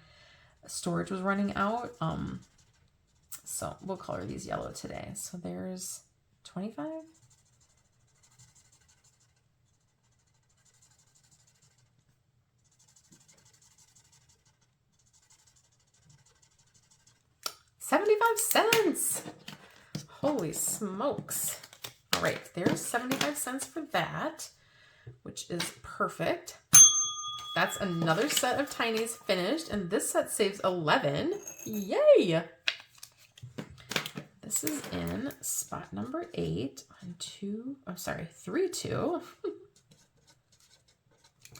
storage was running out. So we'll color these yellow today. So there's 25. $0.75. Holy smokes. All right, there's 75 cents for that, which is perfect. That's another set of tinies finished, and this set saves 11. Yay! This is in spot number 8 on 3, 2.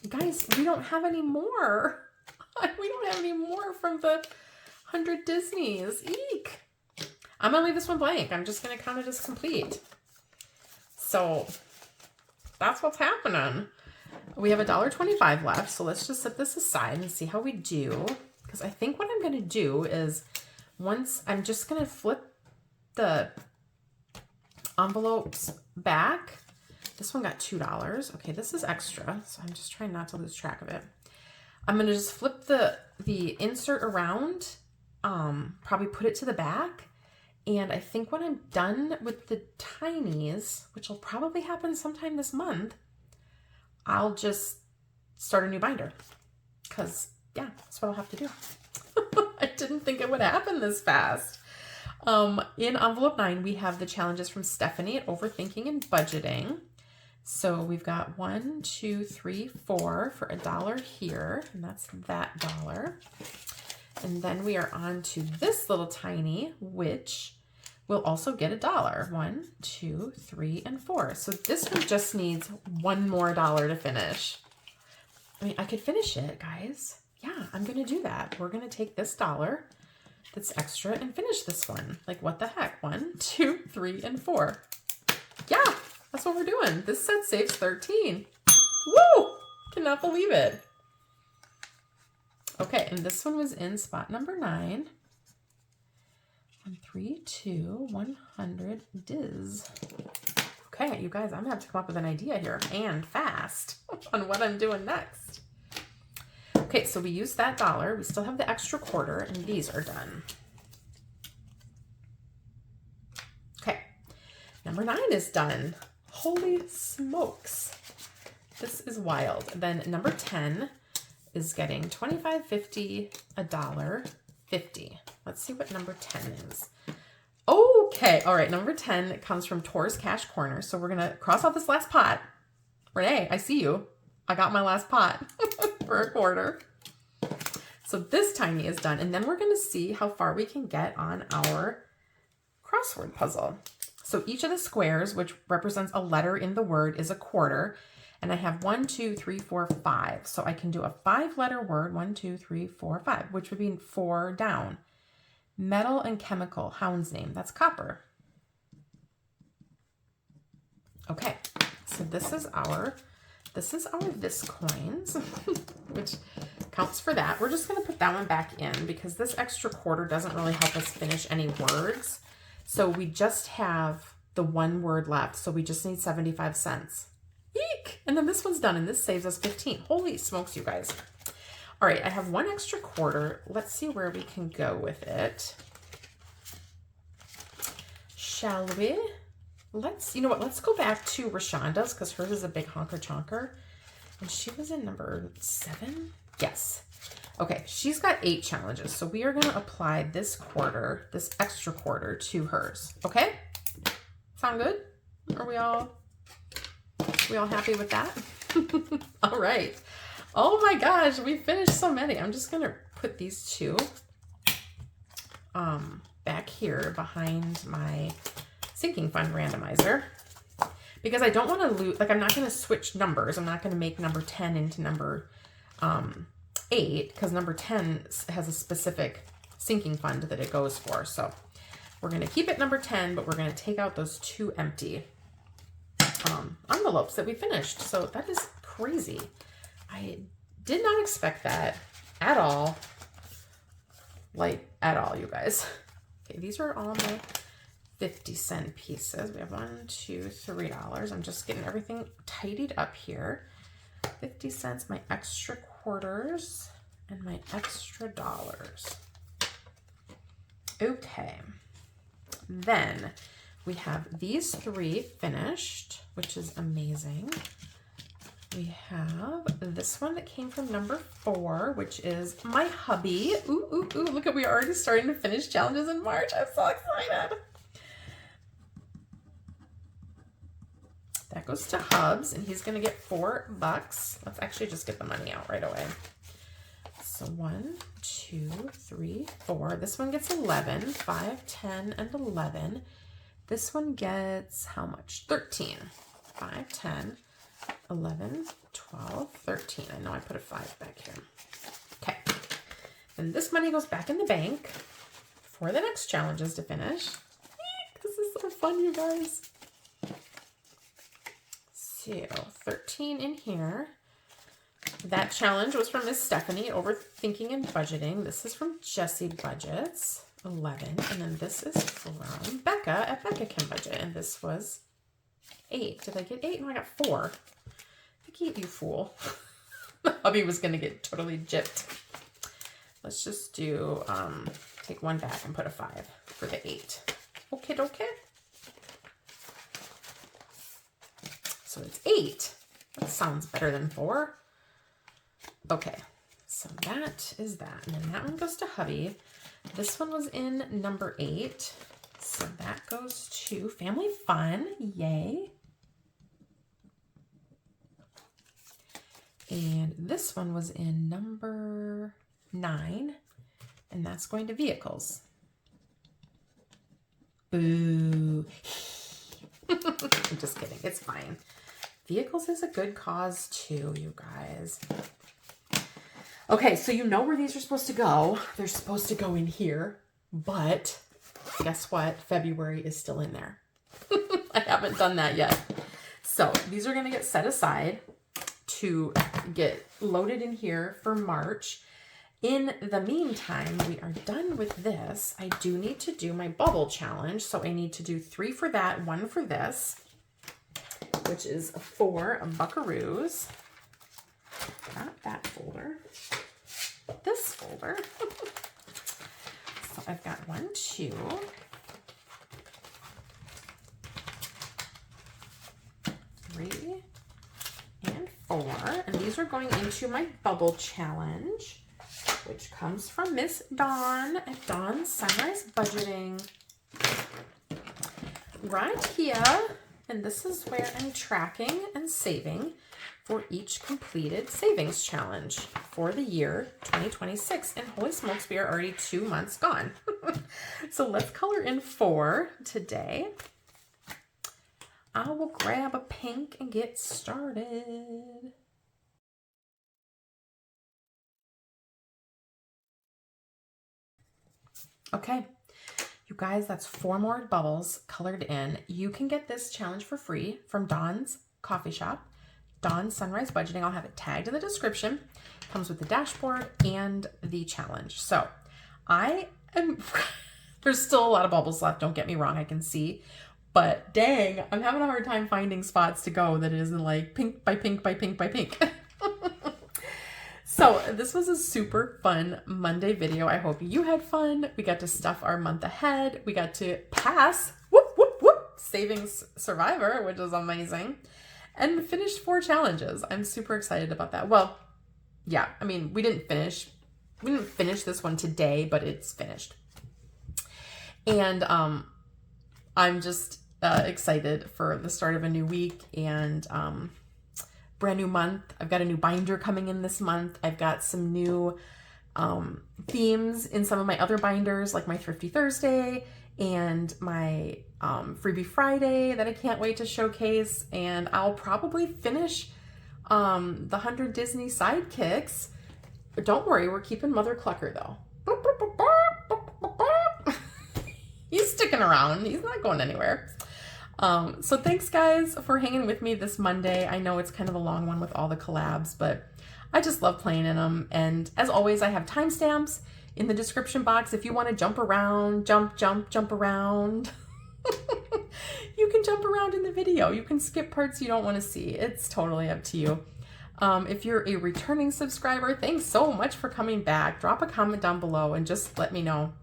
Guys, we don't have any more. We don't have any more from the 100 Disneys. Eek! I'm gonna leave this one blank. I'm just gonna count it as complete. So that's what's happening. We have $1.25 left, so let's just set this aside and see how we do. Because I think what I'm gonna do is I'm just gonna flip the envelopes back. This one got $2. Okay, this is extra, so I'm just trying not to lose track of it. I'm gonna just flip the insert around, probably put it to the back. And I think when I'm done with the tinies, which will probably happen sometime this month, I'll just start a new binder. Because, yeah, that's what I'll have to do. I didn't think it would happen this fast. In envelope 9, we have the challenges from Stephanie at Overthinking and Budgeting. So we've got 1, 2, 3, 4 for $1 here, and that's that dollar. And then we are on to this little tiny, which will also get $1. 1, 2, 3, and 4. So this one just needs one more dollar to finish. I mean, I could finish it, guys. Yeah, I'm going to do that. We're going to take this dollar that's extra and finish this one. Like, what the heck? 1, 2, 3, and 4. Yeah, that's what we're doing. This set saves 13. Woo! Cannot believe it. Okay, and this one was in spot number 9. 1, 3, 2, 100 Diz. Okay, you guys, I'm gonna have to come up with an idea here and fast on what I'm doing next. Okay, so we used that dollar. We still have the extra quarter, and these are done. Okay, number 9 is done. Holy smokes. This is wild. Then number 10 is getting $25.50, $1.50. Let's see what number 10 is. Okay, all right, number 10 comes from Tor's Cash Corner. So we're gonna cross off this last pot. Renee, I see you. I got my last pot for a quarter. So this tiny is done, and then we're gonna see how far we can get on our crossword puzzle. So each of the squares, which represents a letter in the word, is a quarter. And I have 1, 2, 3, 4, 5. So I can do a 5-letter word, 1, 2, 3, 4, 5, which would be 4 down. Metal and chemical, hound's name, that's copper. Okay, so this is our this coins, which counts for that. We're just gonna put that one back in because this extra quarter doesn't really help us finish any words. So we just have the one word left. So we just need 75 cents. Eek! And then this one's done, and this saves us 15. Holy smokes, you guys. All right, I have one extra quarter. Let's see where we can go with it. Shall we? You know what? Let's go back to Rashonda's because hers is a big honker chonker. And she was in number 7? Yes. Okay, she's got 8 challenges. So we are going to apply this quarter, this extra quarter to hers. Okay? Sound good? Are we all happy with that? All right. Oh my gosh, we finished so many. I'm just gonna put these two back here behind my sinking fund randomizer because I don't want to lose, like I'm not gonna switch numbers. I'm not gonna make number 10 into number 8 because number 10 has a specific sinking fund that it goes for. So we're gonna keep it number 10, but we're gonna take out those 2 empty envelopes that we finished. So that is crazy. I did not expect that at all. Like, at all, you guys. Okay, these are all my 50-cent pieces. We have $1, $2, $3. I'm just getting everything tidied up here. 50 cents, my extra quarters, and my extra dollars. Okay. Then we have these 3 finished, which is amazing. We have this one that came from number 4, which is my hubby. Ooh, ooh, ooh, look at, we are already starting to finish challenges in March. I'm so excited. That goes to Hubs, and he's gonna get $4. Let's actually just get the money out right away. So 1, 2, 3, 4. This one gets 11, 5, 10, and 11. This one gets how much? 13. 5, 10, 11, 12, 13. I know I put a 5 back here. Okay. And this money goes back in the bank for the next challenges to finish. This is so fun, you guys. So 13 in here. That challenge was from Miss Stephanie, Overthinking and Budgeting. This is from Jessie Budgets, 11. And then this is from Becca at Becca Can Budget. And this was 8. Did I get 8? No, I got 4. You fool. Hubby was gonna get totally gypped. Let's just do take 1 back and put a 5 for the 8. Okay. So it's 8. That sounds better than 4. Okay, so that is that. And then that one goes to hubby. This one was in number 8. So that goes to Family Fun. Yay. And this one was in number 9, and that's going to Vehicles. Boo. I'm just kidding. It's fine. Vehicles is a good cause too, you guys. Okay, so you know where these are supposed to go. They're supposed to go in here, but guess what? February is still in there. I haven't done that yet. So these are going to get set aside to get loaded in here for March. In the meantime, we are done with this. I do need to do my bubble challenge. So I need to do 3 for that, 1 for this, which is 4 buckaroos. Not that folder, this folder. So I've got 1, 2, 3, and 4, and these are going into my bubble challenge, which comes from Miss Dawn at Dawn's Sunrise Budgeting. Right here, and this is where I'm tracking and saving for each completed savings challenge for the year 2026. And holy smokes, we are already 2 months gone. So let's color in 4 today. I will grab a pink and get started. Okay, you guys, that's 4 more bubbles colored in. You can get this challenge for free from Dawn's Coffee Shop, Dawn's Sunrise Budgeting. I'll have it tagged in the description. Comes with the dashboard and the challenge. So I am, there's still a lot of bubbles left, don't get me wrong, I can see. But dang, I'm having a hard time finding spots to go that isn't like pink by pink by pink by pink. So this was a super fun Monday video. I hope you had fun. We got to stuff our month ahead. We got to pass, whoop, whoop, whoop, Savings Survivor, which is amazing, and finished 4 challenges. I'm super excited about that. Well, yeah, I mean, we didn't finish this one today, but it's finished. And I'm just excited for the start of a new week and brand new month. I've got a new binder coming in this month. I've got some new themes in some of my other binders, like my Thrifty Thursday and my Freebie Friday that I can't wait to showcase. And I'll probably finish the 100 Disney Sidekicks. But don't worry, we're keeping Mother Clucker though. He's sticking around. He's not going anywhere. So thanks guys for hanging with me this Monday. I know it's kind of a long one with all the collabs, but I just love playing in them. And as always, I have timestamps in the description box. If you want to jump around, jump around, you can jump around in the video. You can skip parts you don't want to see. It's totally up to you. If you're a returning subscriber, thanks so much for coming back. Drop a comment down below and just let me know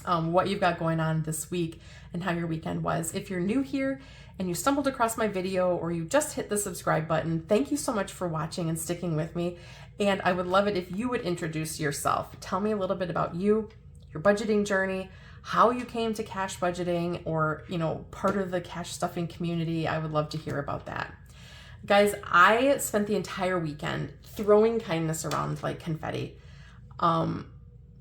what you've got going on this week and how your weekend was. If you're new here and you stumbled across my video or you just hit the subscribe button, thank you so much for watching and sticking with me. And I would love it if you would introduce yourself. Tell me a little bit about you, your budgeting journey, how you came to cash budgeting, or, you know, part of the cash stuffing community. I would love to hear about that. Guys, I spent the entire weekend throwing kindness around like confetti,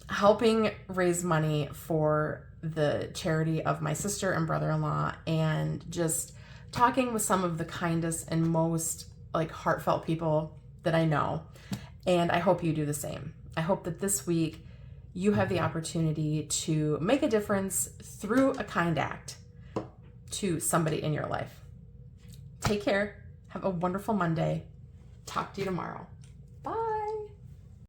helping raise money for the charity of my sister and brother-in-law, and just talking with some of the kindest and most like heartfelt people that I know. And I hope you do the same. I hope that this week you have the opportunity to make a difference through a kind act to somebody in your life. Take care. Have a wonderful Monday. Talk to you tomorrow.